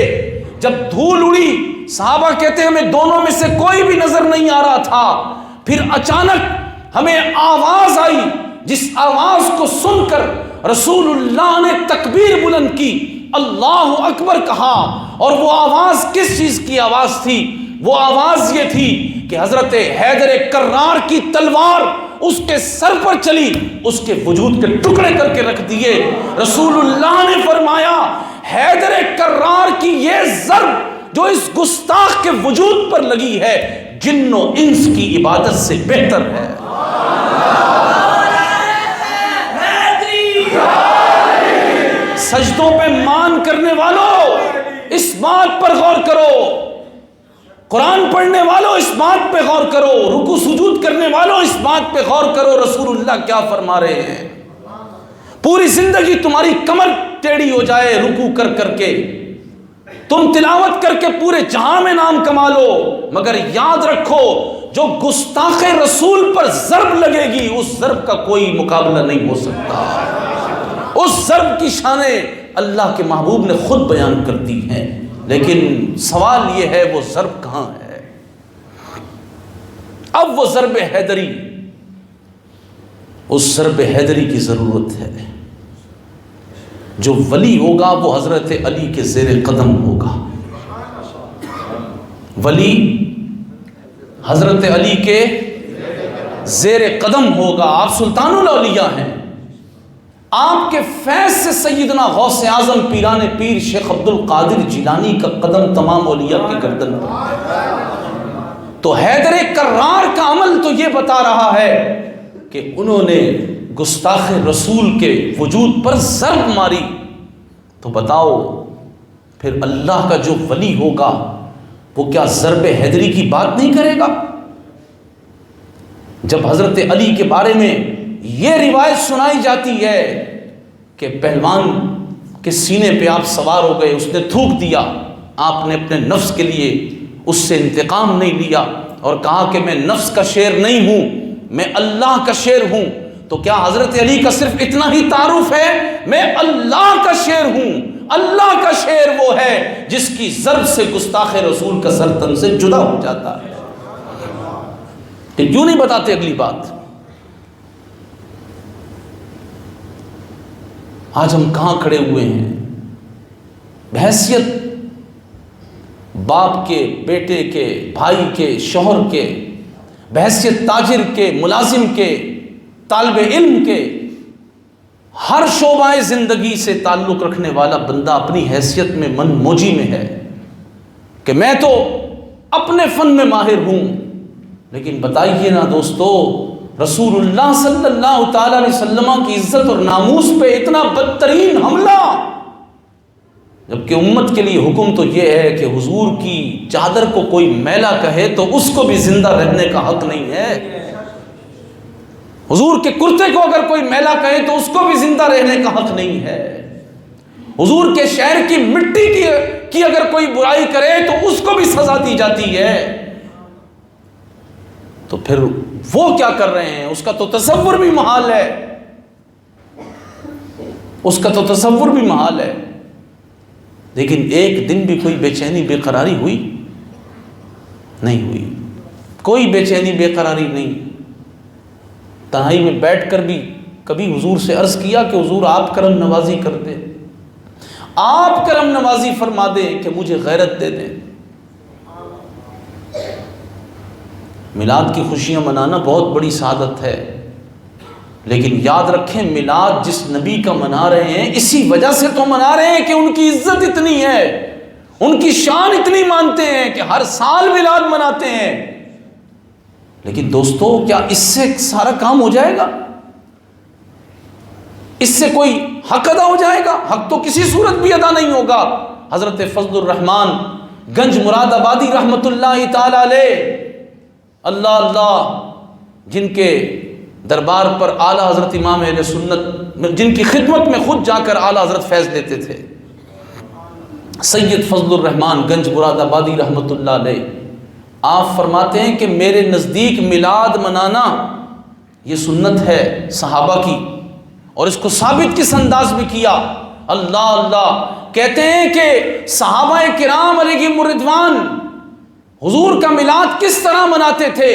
جب دھول اڑی، صحابہ کہتے ہیں ہمیں دونوں میں سے کوئی بھی نظر نہیں آ رہا تھا، پھر اچانک ہمیں آواز آئی، جس آواز کو سن کر رسول اللہ نے تکبیر بلند کی، اللہ اکبر کہا، اور وہ آواز کس چیز کی آواز تھی؟ وہ آواز یہ تھی کہ حضرت حیدر کرار کی تلوار اس کے سر پر چلی، اس کے وجود کے ٹکڑے کر کے رکھ دیے۔ رسول اللہ نے فرمایا حیدر کرار کی یہ ضرب جو اس گستاخ کے وجود پر لگی ہے جن و انس کی عبادت سے بہتر ہے۔ سجدوں پہ مان کرنے والوں اس بات پر غور کرو، قرآن پڑھنے والوں اس بات پہ غور کرو، رکوع سجود کرنے والوں اس بات پہ غور کرو، رسول اللہ کیا فرما رہے ہیں۔ پوری زندگی تمہاری کمر ٹیڑھی ہو جائے رکوع کر کر کے، تم تلاوت کر کے پورے جہاں میں نام کما لو، مگر یاد رکھو جو گستاخ رسول پر ضرب لگے گی اس ضرب کا کوئی مقابلہ نہیں ہو سکتا۔ اس ضرب کی شانیں اللہ کے محبوب نے خود بیان کر دی ہیں، لیکن سوال یہ ہے وہ ضرب کہاں ہے؟ اب وہ ضرب حیدری، اس ضرب حیدری کی ضرورت ہے۔ جو ولی ہوگا وہ حضرت علی کے زیر قدم ہوگا، ولی حضرت علی کے زیر قدم ہوگا۔ آپ سلطان الاولیاء ہیں، آپ کے فیض سے سیدنا غوث اعظم پیران پیر شیخ عبد القادر جیلانی کا قدم تمام اولیاء کی گردن پر۔ تو حیدر کرار کا عمل تو یہ بتا رہا ہے کہ انہوں نے گستاخ رسول کے وجود پر ضرب ماری، تو بتاؤ پھر اللہ کا جو ولی ہوگا وہ کیا ضرب حیدری کی بات نہیں کرے گا؟ جب حضرت علی کے بارے میں یہ روایت سنائی جاتی ہے کہ پہلوان کے سینے پہ آپ سوار ہو گئے، اس نے تھوک دیا، آپ نے اپنے نفس کے لیے اس سے انتقام نہیں لیا اور کہا کہ میں نفس کا شیر نہیں ہوں، میں اللہ کا شیر ہوں، تو کیا حضرت علی کا صرف اتنا ہی تعارف ہے؟ میں اللہ کا شیر ہوں۔ اللہ کا شیر وہ ہے جس کی ضرب سے گستاخ رسول کا سر تن سے جدا ہو جاتا ہے۔ کیوں نہیں بتاتے اگلی بات؟ آج ہم کہاں کھڑے ہوئے ہیں؟ بحیثیت باپ کے، بیٹے کے، بھائی کے، شوہر کے، بحیثیت تاجر کے، ملازم کے، طالب علم کے، ہر شعبہ زندگی سے تعلق رکھنے والا بندہ اپنی حیثیت میں من موجی میں ہے کہ میں تو اپنے فن میں ماہر ہوں، لیکن بتائیے نا دوستو، رسول اللہ صلی اللہ تعالی علیہ وسلم کی عزت اور ناموس پہ اتنا بدترین حملہ، جبکہ امت کے لیے حکم تو یہ ہے کہ حضور کی چادر کو کوئی میلا کہے تو اس کو بھی زندہ رہنے کا حق نہیں ہے، حضور کے کرتے کو اگر کوئی میلا کہے تو اس کو بھی زندہ رہنے کا حق نہیں ہے، حضور کے شہر کی مٹی کی اگر کوئی برائی کرے تو اس کو بھی سزا دی جاتی ہے، تو پھر وہ کیا کر رہے ہیں؟ اس کا تو تصور بھی محال ہے، اس کا تو تصور بھی محال ہے۔ لیکن ایک دن بھی کوئی بے چینی بے قراری ہوئی نہیں ہوئی، کوئی بے چینی بے قراری نہیں۔ تنہائی میں بیٹھ کر بھی کبھی حضور سے عرض کیا کہ حضور آپ کرم نوازی کر دیں، آپ کرم نوازی فرما دیں کہ مجھے غیرت دے دیں۔ میلاد کی خوشیاں منانا بہت بڑی سعادت ہے، لیکن یاد رکھیں میلاد جس نبی کا منا رہے ہیں اسی وجہ سے تو منا رہے ہیں کہ ان کی عزت اتنی ہے، ان کی شان اتنی مانتے ہیں کہ ہر سال میلاد مناتے ہیں۔ لیکن دوستو، کیا اس سے سارا کام ہو جائے گا؟ اس سے کوئی حق ادا ہو جائے گا؟ حق تو کسی صورت بھی ادا نہیں ہوگا۔ حضرت فضل الرحمان گنج مراد آبادی رحمت اللہ تعالی علیہ، اللہ اللہ، جن کے دربار پر اعلیٰ حضرت امام اہل سنت، جن کی خدمت میں خود جا کر اعلیٰ حضرت فیض لیتے تھے، سید فضل الرحمان گنج مراد آبادی رحمت اللہ علیہ، آپ فرماتے ہیں کہ میرے نزدیک میلاد منانا یہ سنت ہے صحابہ کی، اور اس کو ثابت کس انداز میں کیا؟ اللہ اللہ، کہتے ہیں کہ صحابہ کرام علیہم الرضوان حضور کا میلاد کس طرح مناتے تھے؟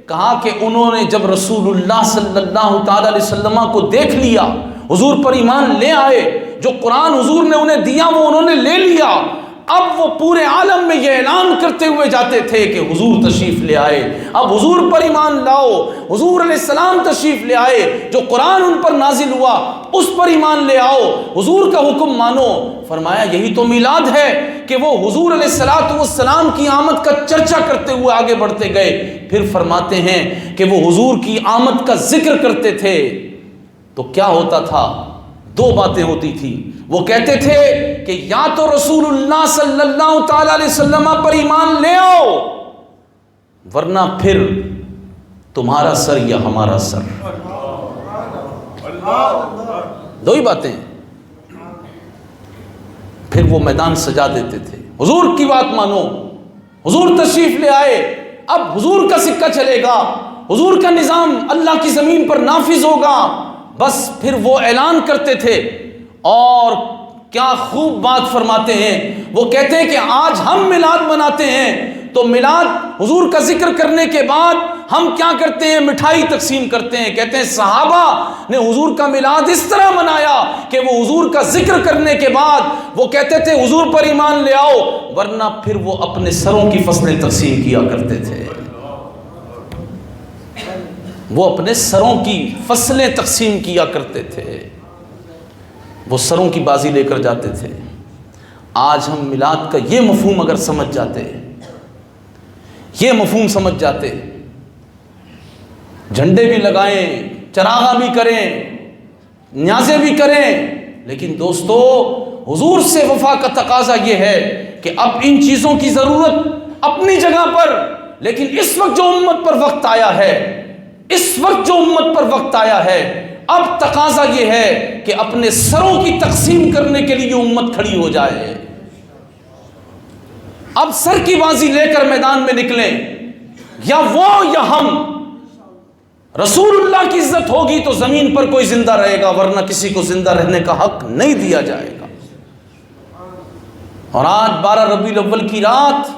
کہا کہ انہوں نے جب رسول اللہ صلی اللہ تعالی علیہ وسلم کو دیکھ لیا، حضور پر ایمان لے آئے، جو قرآن حضور نے انہیں دیا وہ انہوں نے لے لیا، اب وہ پورے عالم میں یہ اعلان کرتے ہوئے جاتے تھے کہ حضور تشریف لے آئے، اب حضور پر ایمان لاؤ، حضور علیہ السلام تشریف لے آئے، جو قرآن ان پر نازل ہوا اس پر ایمان لے آؤ، حضور کا حکم مانو۔ فرمایا یہی تو میلاد ہے کہ وہ حضور علیہ السلام کی آمد کا چرچا کرتے ہوئے آگے بڑھتے گئے۔ پھر فرماتے ہیں کہ وہ حضور کی آمد کا ذکر کرتے تھے، تو کیا ہوتا تھا؟ دو باتیں ہوتی تھی، وہ کہتے تھے کہ یا تو رسول اللہ صلی اللہ تعالی علیہ وسلم پر ایمان لے آؤ، ورنہ پھر تمہارا سر یا ہمارا سر، دو ہی باتیں۔ پھر وہ میدان سجا دیتے تھے، حضور کی بات مانو، حضور تشریف لے آئے، اب حضور کا سکہ چلے گا، حضور کا نظام اللہ کی زمین پر نافذ ہوگا، بس پھر وہ اعلان کرتے تھے۔ اور کیا خوب بات فرماتے ہیں، وہ کہتے ہیں کہ آج ہم میلاد مناتے ہیں تو میلاد حضور کا ذکر کرنے کے بعد ہم کیا کرتے ہیں؟ مٹھائی تقسیم کرتے ہیں۔ کہتے ہیں صحابہ نے حضور کا میلاد اس طرح منایا کہ وہ حضور کا ذکر کرنے کے بعد وہ کہتے تھے حضور پر ایمان لے آؤ، ورنہ پھر وہ اپنے سروں کی فصلیں تقسیم کیا کرتے تھے، وہ اپنے سروں کی فصلیں تقسیم کیا کرتے تھے۔ وہ سروں کی بازی لے کر جاتے تھے۔ آج ہم میلاد کا یہ مفہوم اگر سمجھ جاتے، یہ مفہوم سمجھ جاتے، جھنڈے بھی لگائیں، چراغاں بھی کریں، نیازیں بھی کریں، لیکن دوستو حضور سے وفا کا تقاضا یہ ہے کہ اب ان چیزوں کی ضرورت اپنی جگہ پر، لیکن اس وقت جو امت پر وقت آیا ہے، اس وقت جو امت پر وقت آیا ہے، اب تقاضا یہ ہے کہ اپنے سروں کی تقسیم کرنے کے لیے امت کھڑی ہو جائے۔ اب سر کی بازی لے کر میدان میں نکلیں، یا وہ یا ہم۔ رسول اللہ کی عزت ہوگی تو زمین پر کوئی زندہ رہے گا، ورنہ کسی کو زندہ رہنے کا حق نہیں دیا جائے گا۔ اور آج 12 ربیع الاول کی رات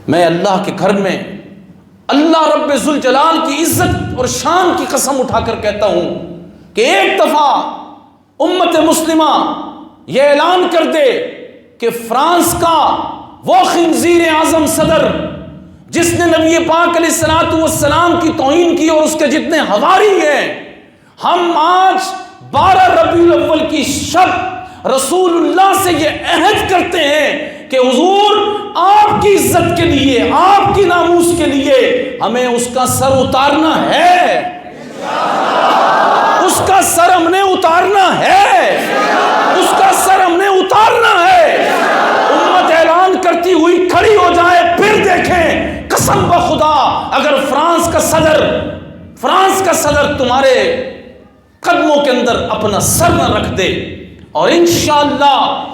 میں اللہ کے گھر میں اللہ رب ذوالجلال کی عزت اور شان کی قسم اٹھا کر کہتا ہوں کہ ایک دفعہ امت مسلمہ یہ اعلان کر دے کہ فرانس کا وہ خنزیر اعظم صدر جس نے نبی پاک علیہ الصلوۃ والسلام کی توہین کی اور اس کے جتنے حواری ہیں، ہم آج 12 ربیع الاول کی شب رسول اللہ سے یہ عہد کرتے ہیں کہ حضور آپ کی عزت کے لیے، آپ کی ناموس کے لیے ہمیں اس کا سر اتارنا ہے، اس کا سر ہم نے اتارنا ہے، اس کا سر ہم نے اتارنا ہے۔ امت اعلان کرتی ہوئی کھڑی ہو جائے، پھر دیکھیں قسم بخدا اگر فرانس کا صدر تمہارے قدموں کے اندر اپنا سر نہ رکھ دے، اور انشاءاللہ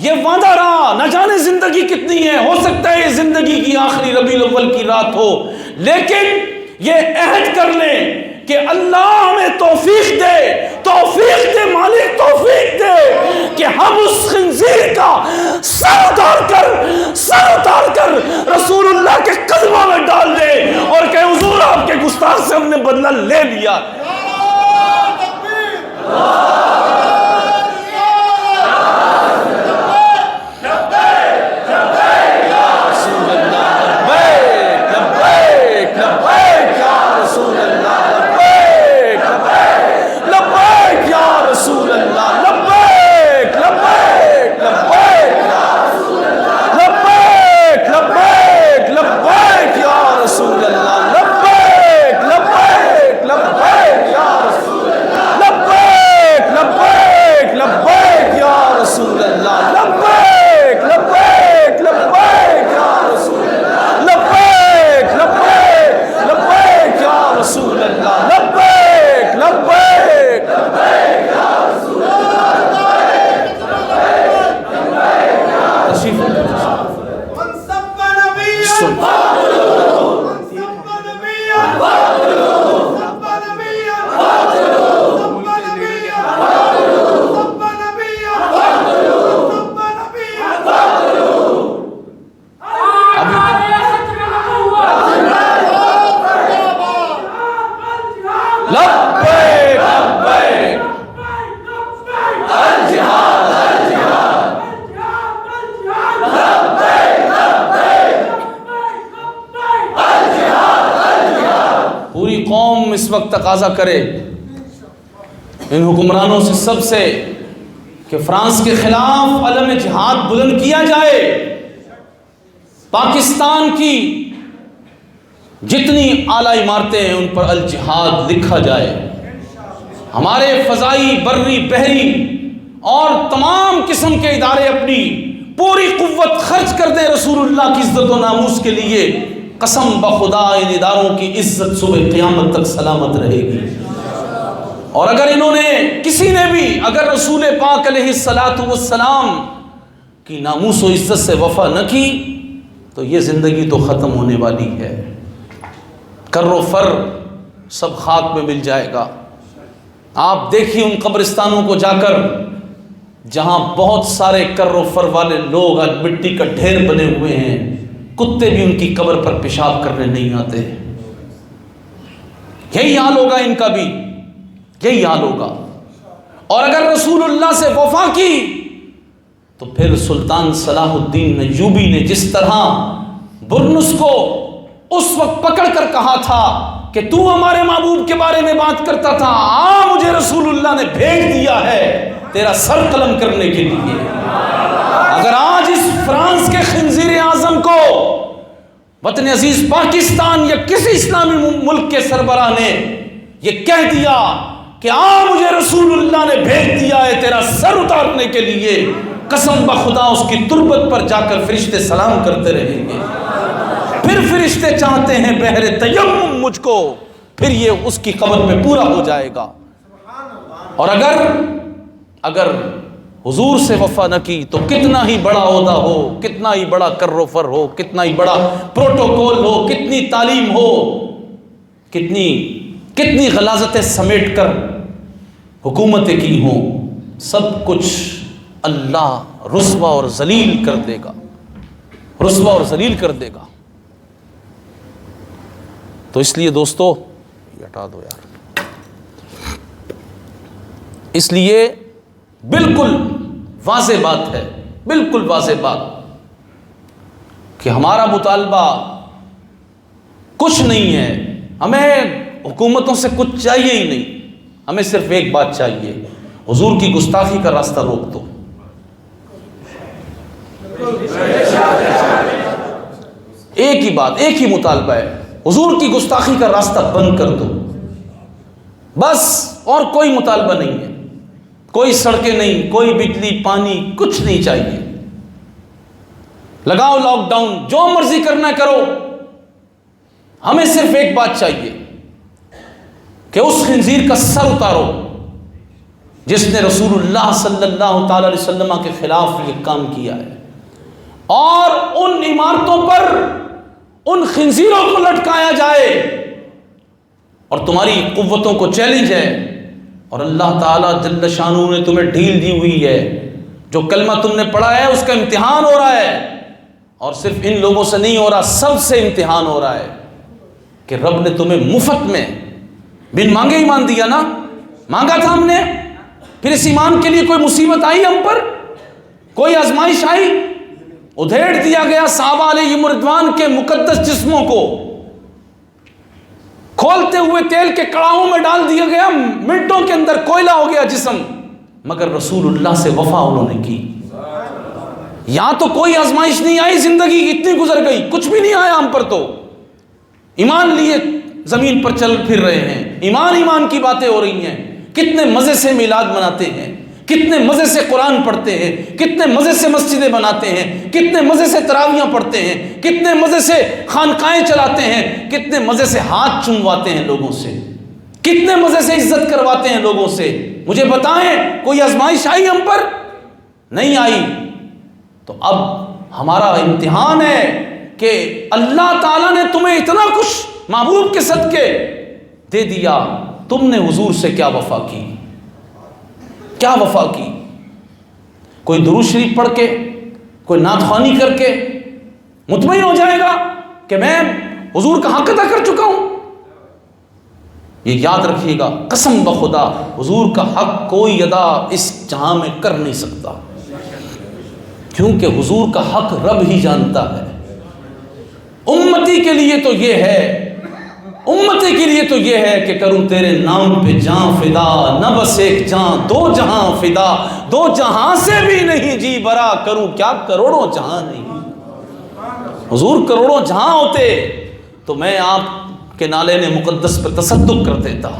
یہ وعدہ رہا، نہ جانے زندگی کتنی ہے، ہو سکتا ہے یہ زندگی کی آخری ربیع الاول کی رات ہو، لیکن یہ عہد کر لیں کہ اللہ ہمیں توفیق دے مالک، توفیق دے کہ ہم اس خنزیر کا سر اتار کر رسول اللہ کے قدموں میں ڈال دیں اور کہ حضور آپ کے گستاخ سے ہم نے بدلہ لے لیا۔ اس وقت تقاضا کرے ان حکمرانوں سے سب سے کہ فرانس کے خلاف علم جہاد بلند کیا جائے، پاکستان کی جتنی اعلیٰ عمارتیں ہیں ان پر الجہاد لکھا جائے، ہمارے فضائی، بری، بحری اور تمام قسم کے ادارے اپنی پوری قوت خرچ کر دیں رسول اللہ کی عزت و ناموس کے لیے۔ قسم بخدا ان اداروں کی عزت صبح قیامت تک سلامت رہے گی۔ اور اگر انہوں نے کسی نے بھی اگر رسول پاک علیہ الصلوۃ والسلام کی ناموس و عزت سے وفا نہ کی تو یہ زندگی تو ختم ہونے والی ہے، کر و فر سب خاک میں مل جائے گا۔ آپ دیکھیے ان قبرستانوں کو جا کر جہاں بہت سارے کر و فر والے لوگ آج مٹی کا ڈھیر بنے ہوئے ہیں، کتے بھی ان کی قبر پر پیشاب کرنے نہیں آتے۔ یہی حال ہوگا ان کا بھی، یہی حال ہوگا۔ اور اگر رسول اللہ سے وفا کی تو پھر سلطان صلاح الدین ایوبی نے جس طرح برنس کو اس وقت پکڑ کر کہا تھا کہ تو ہمارے محبوب کے بارے میں بات کرتا تھا، مجھے رسول اللہ نے بھیج دیا ہے تیرا سر قلم کرنے کے لیے۔ اگر آج اس فرانس کے خنزیر اعظم کو وطن عزیز پاکستان یا کسی اسلامی ملک کے سربراہ نے یہ کہہ دیا کہ مجھے رسول اللہ نے بھیج دیا ہے تیرا سر اتارنے کے لیے، قسم بخدا اس کی تربت پر جا کر فرشتے سلام کرتے رہیں گے۔ پھر فرشتے چاہتے ہیں بحر تیمم مجھ کو، پھر یہ اس کی قبر میں پورا ہو جائے گا۔ اور اگر حضور سے وفا نہ کی تو کتنا ہی بڑا عہدہ ہو، کتنا ہی بڑا کر ہو، کتنا ہی بڑا پروٹوکول ہو، کتنی تعلیم ہو، کتنی غلاظتیں سمیٹ کر حکومتیں کی ہوں، سب کچھ اللہ رسوا اور ذلیل کر دے گا، رسوا اور ذلیل کر دے گا۔ تو اس لیے دوستو، یہ ہٹا دو یار، اس لیے بالکل واضح بات ہے، بالکل واضح بات کہ ہمارا مطالبہ کچھ نہیں ہے، ہمیں حکومتوں سے کچھ چاہیے ہی نہیں، ہمیں صرف ایک بات چاہیے، حضور کی گستاخی کا راستہ روک دو۔ ایک ہی بات، ایک ہی مطالبہ ہے، حضور کی گستاخی کا راستہ بند کر دو، بس، اور کوئی مطالبہ نہیں ہے، کوئی سڑکیں نہیں، کوئی بجلی پانی کچھ نہیں چاہیے، لگاؤ لاک ڈاؤن، جو مرضی کرنا کرو، ہمیں صرف ایک بات چاہیے کہ اس خنزیر کا سر اتارو جس نے رسول اللہ صلی اللہ تعالی علیہ وسلم کے خلاف یہ کام کیا ہے، اور ان عمارتوں پر ان خنزیروں کو لٹکایا جائے، اور تمہاری قوتوں کو چیلنج ہے، اور اللہ تعالیٰ جل شانہ نے تمہیں ڈھیل دی ہوئی ہے، جو کلمہ تم نے پڑھا ہے اس کا امتحان ہو رہا ہے، اور صرف ان لوگوں سے نہیں ہو رہا، سب سے امتحان ہو رہا ہے کہ رب نے تمہیں مفت میں بن مانگے ایمان دیا نا، مانگا تھا ہم نے، پھر اس ایمان کے لیے کوئی مصیبت آئی ہم پر، کوئی آزمائش آئی، ادھیڑ دیا گیا صحابہ علیہم رضوان کے مقدس جسموں کو، کھولتے ہوئے تیل کے کڑاہوں میں ڈال دیا گیا، منٹوں کے اندر کوئلہ ہو گیا جسم، مگر رسول اللہ سے وفا انہوں نے کی۔ یہاں تو کوئی آزمائش نہیں آئی، زندگی اتنی گزر گئی، کچھ بھی نہیں آیا ہم پر، تو ایمان لیے زمین پر چل پھر رہے ہیں، ایمان کی باتیں ہو رہی ہیں، کتنے مزے سے میلاد مناتے ہیں، کتنے مزے سے قرآن پڑھتے ہیں، کتنے مزے سے مسجدیں بناتے ہیں، کتنے مزے سے تراویاں پڑھتے ہیں، کتنے مزے سے خانقاہیں چلاتے ہیں، کتنے مزے سے ہاتھ چومواتے ہیں لوگوں سے، کتنے مزے سے عزت کرواتے ہیں لوگوں سے۔ مجھے بتائیں کوئی آزمائش آئی ہم پر؟ نہیں آئی۔ تو اب ہمارا امتحان ہے کہ اللہ تعالیٰ نے تمہیں اتنا کچھ محبوب کے صدقے دے دیا، تم نے حضور سے کیا وفا کی، کیا وفا کی؟ کوئی درود شریف پڑھ کے، کوئی نعت خوانی کر کے مطمئن ہو جائے گا کہ میں حضور کا حق ادا کر چکا ہوں؟ یہ یاد رکھیے گا، قسم بخدا حضور کا حق کوئی ادا اس جہاں میں کر نہیں سکتا، کیونکہ حضور کا حق رب ہی جانتا ہے۔ امتی کے لیے تو یہ ہے، امتی کے لیے تو یہ ہے کہ کروں تیرے نام پہ جان فدا، نہ بس ایک جان دو جہاں فدا، دو جہاں سے بھی نہیں جی برا، کروں کیا کروڑوں جہاں نہیں۔ حضور کروڑوں جہاں ہوتے تو میں آپ کے نالے نے مقدس پہ تصدق کر دیتا،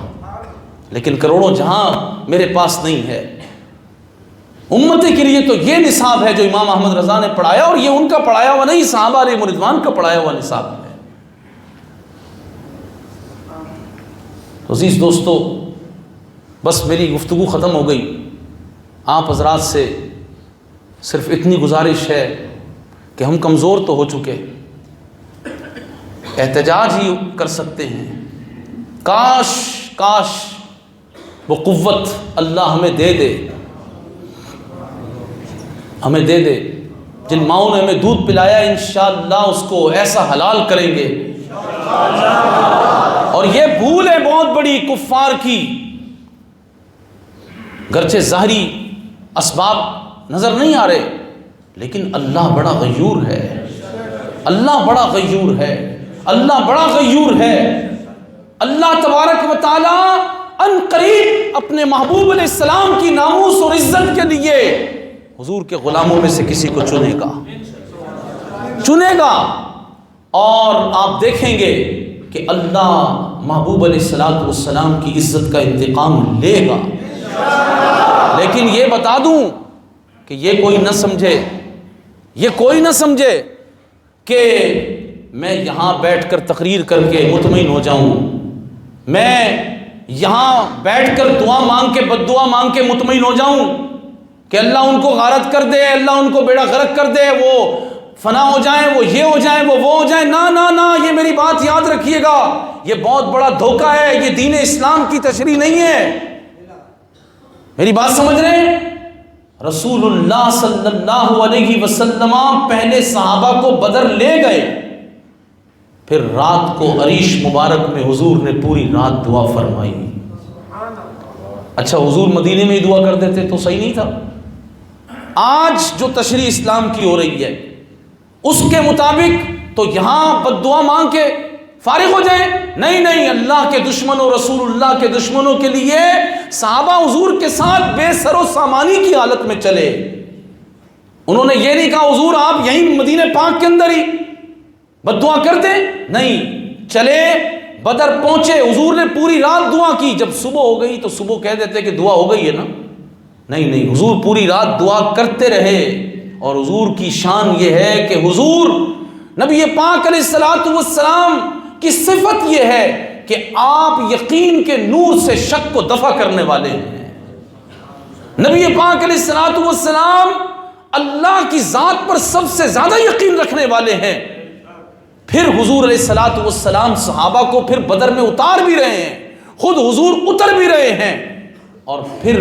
لیکن کروڑوں جہاں میرے پاس نہیں ہے۔ امتی کے لیے تو یہ نصاب ہے جو امام احمد رضا نے پڑھایا، اور یہ ان کا پڑھایا ہوا نہیں، صحابہ علیہ رضوان کا پڑھایا ہوا نصاب ہے۔ عزیز دوستو، بس میری گفتگو ختم ہو گئی، آپ حضرات سے صرف اتنی گزارش ہے کہ ہم کمزور تو ہو چکے، احتجاج ہی کر سکتے ہیں، کاش وہ قوت اللہ ہمیں دے دے، ہمیں دے دے۔ جن ماؤں نے ہمیں دودھ پلایا انشاءاللہ اس کو ایسا حلال کریں گے، اور یہ بھول ہے بہت بڑی کفار کی، گرچہ ظاہری اسباب نظر نہیں آ رہے، لیکن اللہ بڑا غیور ہے، اللہ بڑا غیور ہے، اللہ بڑا غیور ہے۔ اللہ تبارک و تعالی ان قریب اپنے محبوب علیہ السلام کی ناموس اور عزت کے لیے حضور کے غلاموں میں سے کسی کو چنے گا اور آپ دیکھیں گے کہ اللہ محبوب علیہ السلام کی عزت کا انتقام لے گا۔ لیکن یہ بتا دوں کہ یہ کوئی نہ سمجھے کہ میں یہاں بیٹھ کر تقریر کر کے مطمئن ہو جاؤں، میں یہاں بیٹھ کر دعا مانگ کے بد دعا مانگ کے مطمئن ہو جاؤں کہ اللہ ان کو غارت کر دے، اللہ ان کو بیڑا غرق کر دے، وہ فنا ہو جائیں، وہ یہ ہو جائیں، وہ ہو جائیں۔ نہ، یہ میری بات یاد رکھیے گا، یہ بہت بڑا دھوکہ ہے، یہ دین اسلام کی تشریح نہیں ہے۔ میری بات سمجھ رہے ہیں؟ رسول اللہ صلی اللہ علیہ وسلم پہلے صحابہ کو بدر لے گئے، پھر رات کو عریش مبارک میں حضور نے پوری رات دعا فرمائی۔ اچھا حضور مدینے میں ہی دعا کر دیتے تو صحیح نہیں تھا؟ آج جو تشریح اسلام کی ہو رہی ہے اس کے مطابق تو یہاں بد دعا مانگ کے فارغ ہو جائیں؟ نہیں، اللہ کے دشمنوں، رسول اللہ کے دشمنوں کے لیے صحابہ حضور کے ساتھ بے سر و سامانی کی حالت میں چلے۔ انہوں نے یہ نہیں کہا حضور آپ یہیں مدینہ پاک کے اندر ہی بد دعا کر دیں، نہیں، چلے بدر پہنچے، حضور نے پوری رات دعا کی، جب صبح ہو گئی تو صبح کہہ دیتے کہ دعا ہو گئی ہے نا، نہیں، حضور پوری رات دعا کرتے رہے۔ اور حضور کی شان یہ ہے کہ حضور نبی پاک علیہ الصلوۃ والسلام کی صفت یہ ہے کہ آپ یقین کے نور سے شک کو دفع کرنے والے ہیں۔ نبی پاک علیہ الصلوۃ والسلام اللہ کی ذات پر سب سے زیادہ یقین رکھنے والے ہیں۔ پھر حضور علیہ الصلوۃ والسلام صحابہ کو پھر بدر میں اتار بھی رہے ہیں، خود حضور اتر بھی رہے ہیں، اور پھر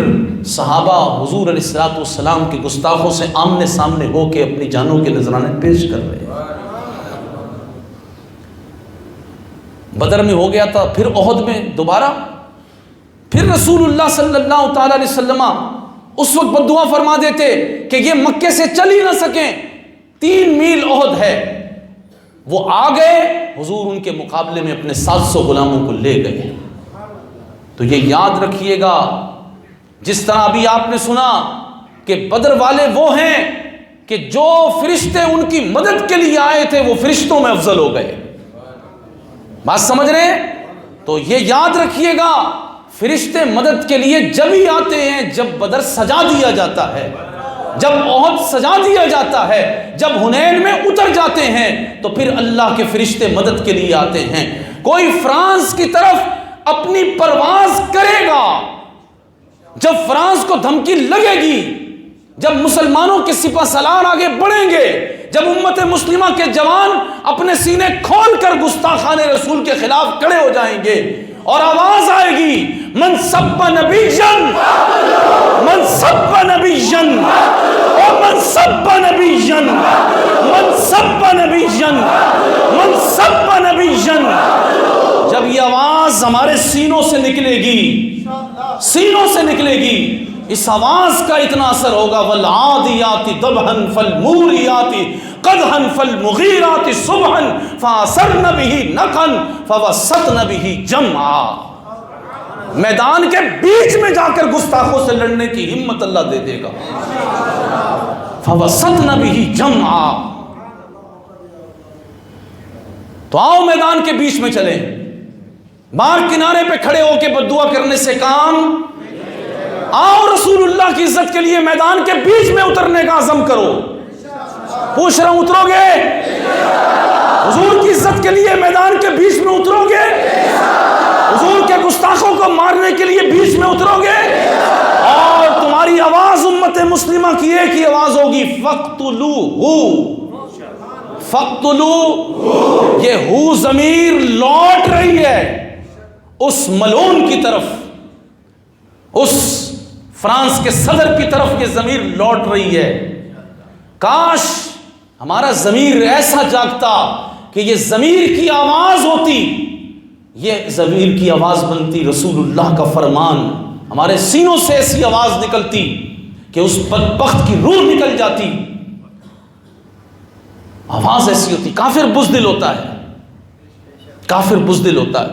صحابہ حضور علیہ الصلوۃ والسلام کے گستاخوں سے آمنے سامنے ہو کے اپنی جانوں کے نذرانے پیش کر رہے ہیں۔ بدر میں ہو گیا تھا، پھر احد میں دوبارہ، پھر رسول اللہ صلی اللہ تعالی علیہ وسلم اس وقت بد دعا فرما دیتے کہ یہ مکے سے چل ہی نہ سکیں، 3 میل احد ہے۔ وہ آ گئے، حضور ان کے مقابلے میں اپنے 700 غلاموں کو لے گئے۔ تو یہ یاد رکھیے گا، جس طرح ابھی آپ نے سنا کہ بدر والے وہ ہیں کہ جو فرشتے ان کی مدد کے لیے آئے تھے وہ فرشتوں میں افضل ہو گئے۔ بات سمجھ رہے ہیں؟ تو یہ یاد رکھیے گا، فرشتے مدد کے لیے جب ہی آتے ہیں جب بدر سجا دیا جاتا ہے، جب احد سجا دیا جاتا ہے، جب حنین میں اتر جاتے ہیں تو پھر اللہ کے فرشتے مدد کے لیے آتے ہیں۔ کوئی فرانس کی طرف اپنی پرواز کرے گا، جب فرانس کو دھمکی لگے گی، جب مسلمانوں کے سپہ سالار آگے بڑھیں گے، جب امت مسلمہ کے جوان اپنے سینے کھول کر گستاخان رسول کے خلاف کھڑے ہو جائیں گے اور آواز آئے گی من سب نبیًا من سب نبیًا من سب نبیًا من سب نبیًا من سب نبیًا، جب یہ آواز ہمارے سینوں سے نکلے گی، سینوں سے نکلے گی، اس آواز کا اتنا اثر ہوگا والعادیات ضبحا فالموریات قدحا فالمغیرات صبحا فاثرن به نقعا فوسطن به جمعا۔ میدان کے بیچ میں جا کر گستاخوں سے لڑنے کی ہمت اللہ دے دے گا۔ فوسطن به جمعا، تو آؤ میدان کے بیچ میں چلیں، باہر کنارے پہ کھڑے ہو کے بد دعا کرنے سے کام، آؤ رسول اللہ کی عزت کے لیے میدان کے بیچ میں اترنے کا عزم کرو۔ پوچھ رہا ہوں، اترو گے؟ حضور کی عزت کے لیے میدان کے بیچ میں اترو گے؟ حضور کے گستاخوں کو مارنے کے لیے بیچ میں اترو گے؟ اور تمہاری آواز امت مسلمہ کی ایک ہی آواز ہوگی، فَاقْتُلُوهُ فَاقْتُلُوهُ۔ یہ ہو ضمیر لوٹ رہی ہے اس ملعون کی طرف، اس فرانس کے صدر کی طرف یہ ضمیر لوٹ رہی ہے۔ کاش ہمارا ضمیر ایسا جاگتا کہ یہ ضمیر کی آواز ہوتی، یہ ضمیر کی آواز بنتی رسول اللہ کا فرمان، ہمارے سینوں سے ایسی آواز نکلتی کہ اس بدبخت کی روح نکل جاتی۔ آواز ایسی ہوتی۔ کافر بزدل ہوتا ہے، کافر بزدل ہوتا ہے،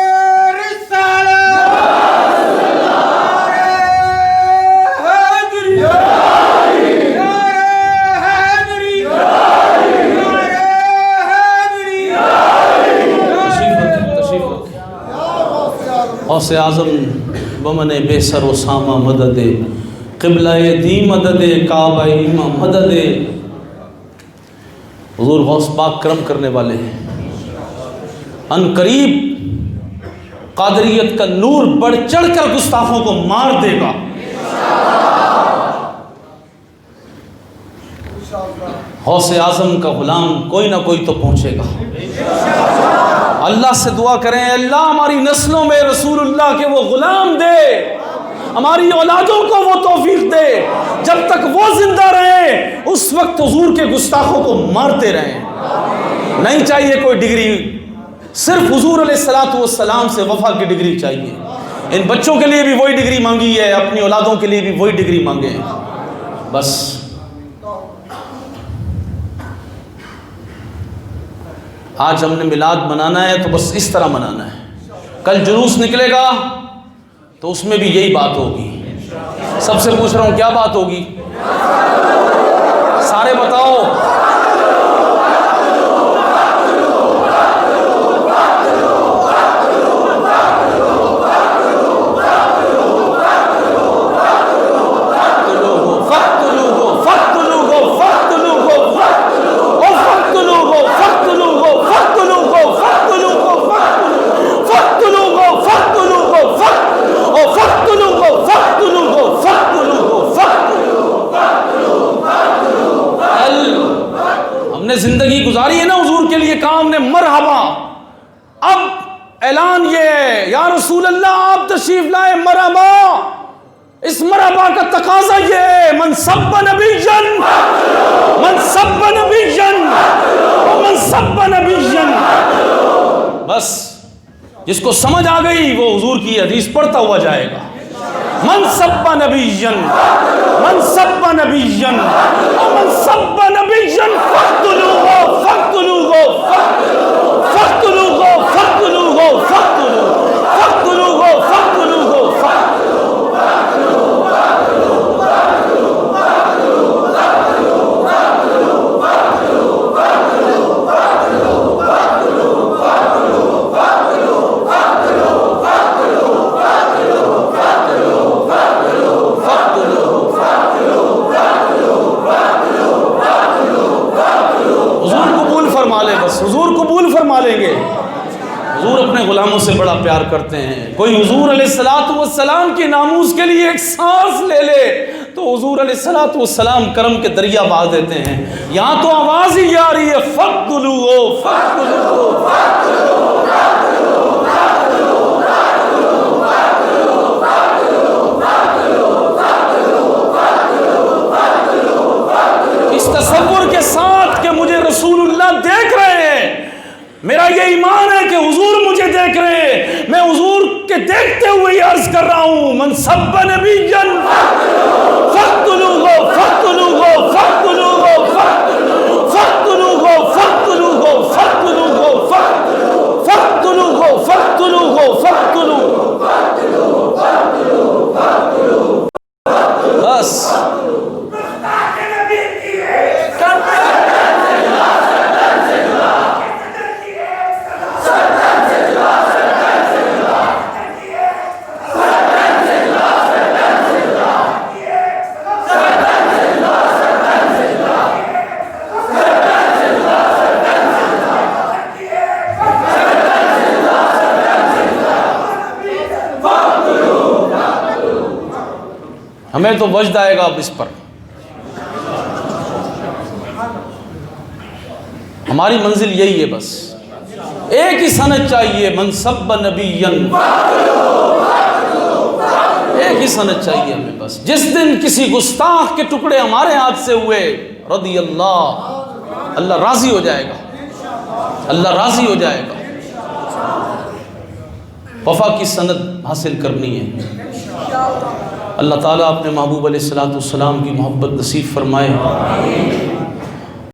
غوث اعظم بمن بے سر و سامہ مدد قبلہ دی مدد کعبہ امام مدد. حضور غوث پاک کرم کرنے والے ہیں. ان قریب قادریت کا نور بڑھ چڑھ کر گستاخوں کو مار دے گا. غوث اعظم کا غلام کوئی نہ کوئی تو پہنچے گا. اللہ سے دعا کریں اللہ ہماری نسلوں میں رسول اللہ کے وہ غلام دے, ہماری اولادوں کو وہ توفیق دے, جب تک وہ زندہ رہیں اس وقت حضور کے گستاخوں کو مارتے رہیں. نہیں چاہیے کوئی ڈگری, صرف حضور علیہ الصلوۃ والسلام سے وفا کی ڈگری چاہیے. ان بچوں کے لیے بھی وہی ڈگری مانگی ہے, اپنی اولادوں کے لیے بھی وہی ڈگری مانگے ہیں. بس آج ہم نے میلاد منانا ہے تو بس اس طرح منانا ہے. کل جلوس نکلے گا تو اس میں بھی یہی بات ہوگی. سب سے پوچھ رہا ہوں کیا بات ہوگی؟ سارے بتاؤ. زندگی گزاری ہے نا حضور کے لیے, کام نے مرحبا. اب اعلان یہ ہے یا رسول اللہ آپ تشریف لائے, مرحبا. اس مرحبا کا تقاضا یہ ہے من سب نبیًا من سب نبیًا من سب نبیًا. بس جس کو سمجھ آ گئی وہ حضور کی حدیث پڑھتا ہوا جائے گا. من سب نبیًا من سب نبیًا من سب نبیًا فاقتلوه فاقتلوه فاقتلوه فاقتلوه فاقتلوه فاقتلوه. حضور قبول فرما لیں گے. حضور اپنے غلاموں سے بڑا پیار کرتے ہیں. کوئی حضور علیہ الصلوۃ والسلام کی ناموس کے لیے ایک سانس لے لے تو حضور علیہ الصلوۃ والسلام کرم کے دریا بہا دیتے ہیں. یہاں تو آواز ہی آ رہی ہے فاقتلوه فاقتلوه. اس تصور کے ساتھ کہ مجھے رسول اللہ دیکھ رہے ہیں, میرا یہ ایمان ہے کہ حضور مجھے دیکھ رہے ہیں, میں حضور کے دیکھتے ہوئے ہی عرض کر رہا ہوں من سب نبیًا فاقتلوه فاقتلوه فاقتلوه فاقتلوه فاقتلوه فاقتلوه فاقتلوه فاقتلوه فاقتلوه. بس ہمیں تو وجد آئے گا اب اس پر. ہماری منزل یہی ہے, بس ایک ہی سند چاہیے من سب نبیًا, ایک ہی سند چاہیے ہمیں. بس جس دن کسی گستاخ کے ٹکڑے ہمارے ہاتھ سے ہوئے رضی اللہ, اللہ راضی ہو جائے گا, اللہ راضی ہو جائے گا. وفا کی سند حاصل کرنی ہے. اللہ تعالیٰ اپنے محبوب علیہ الصلوۃ والسلام کی محبت نصیب فرمائے.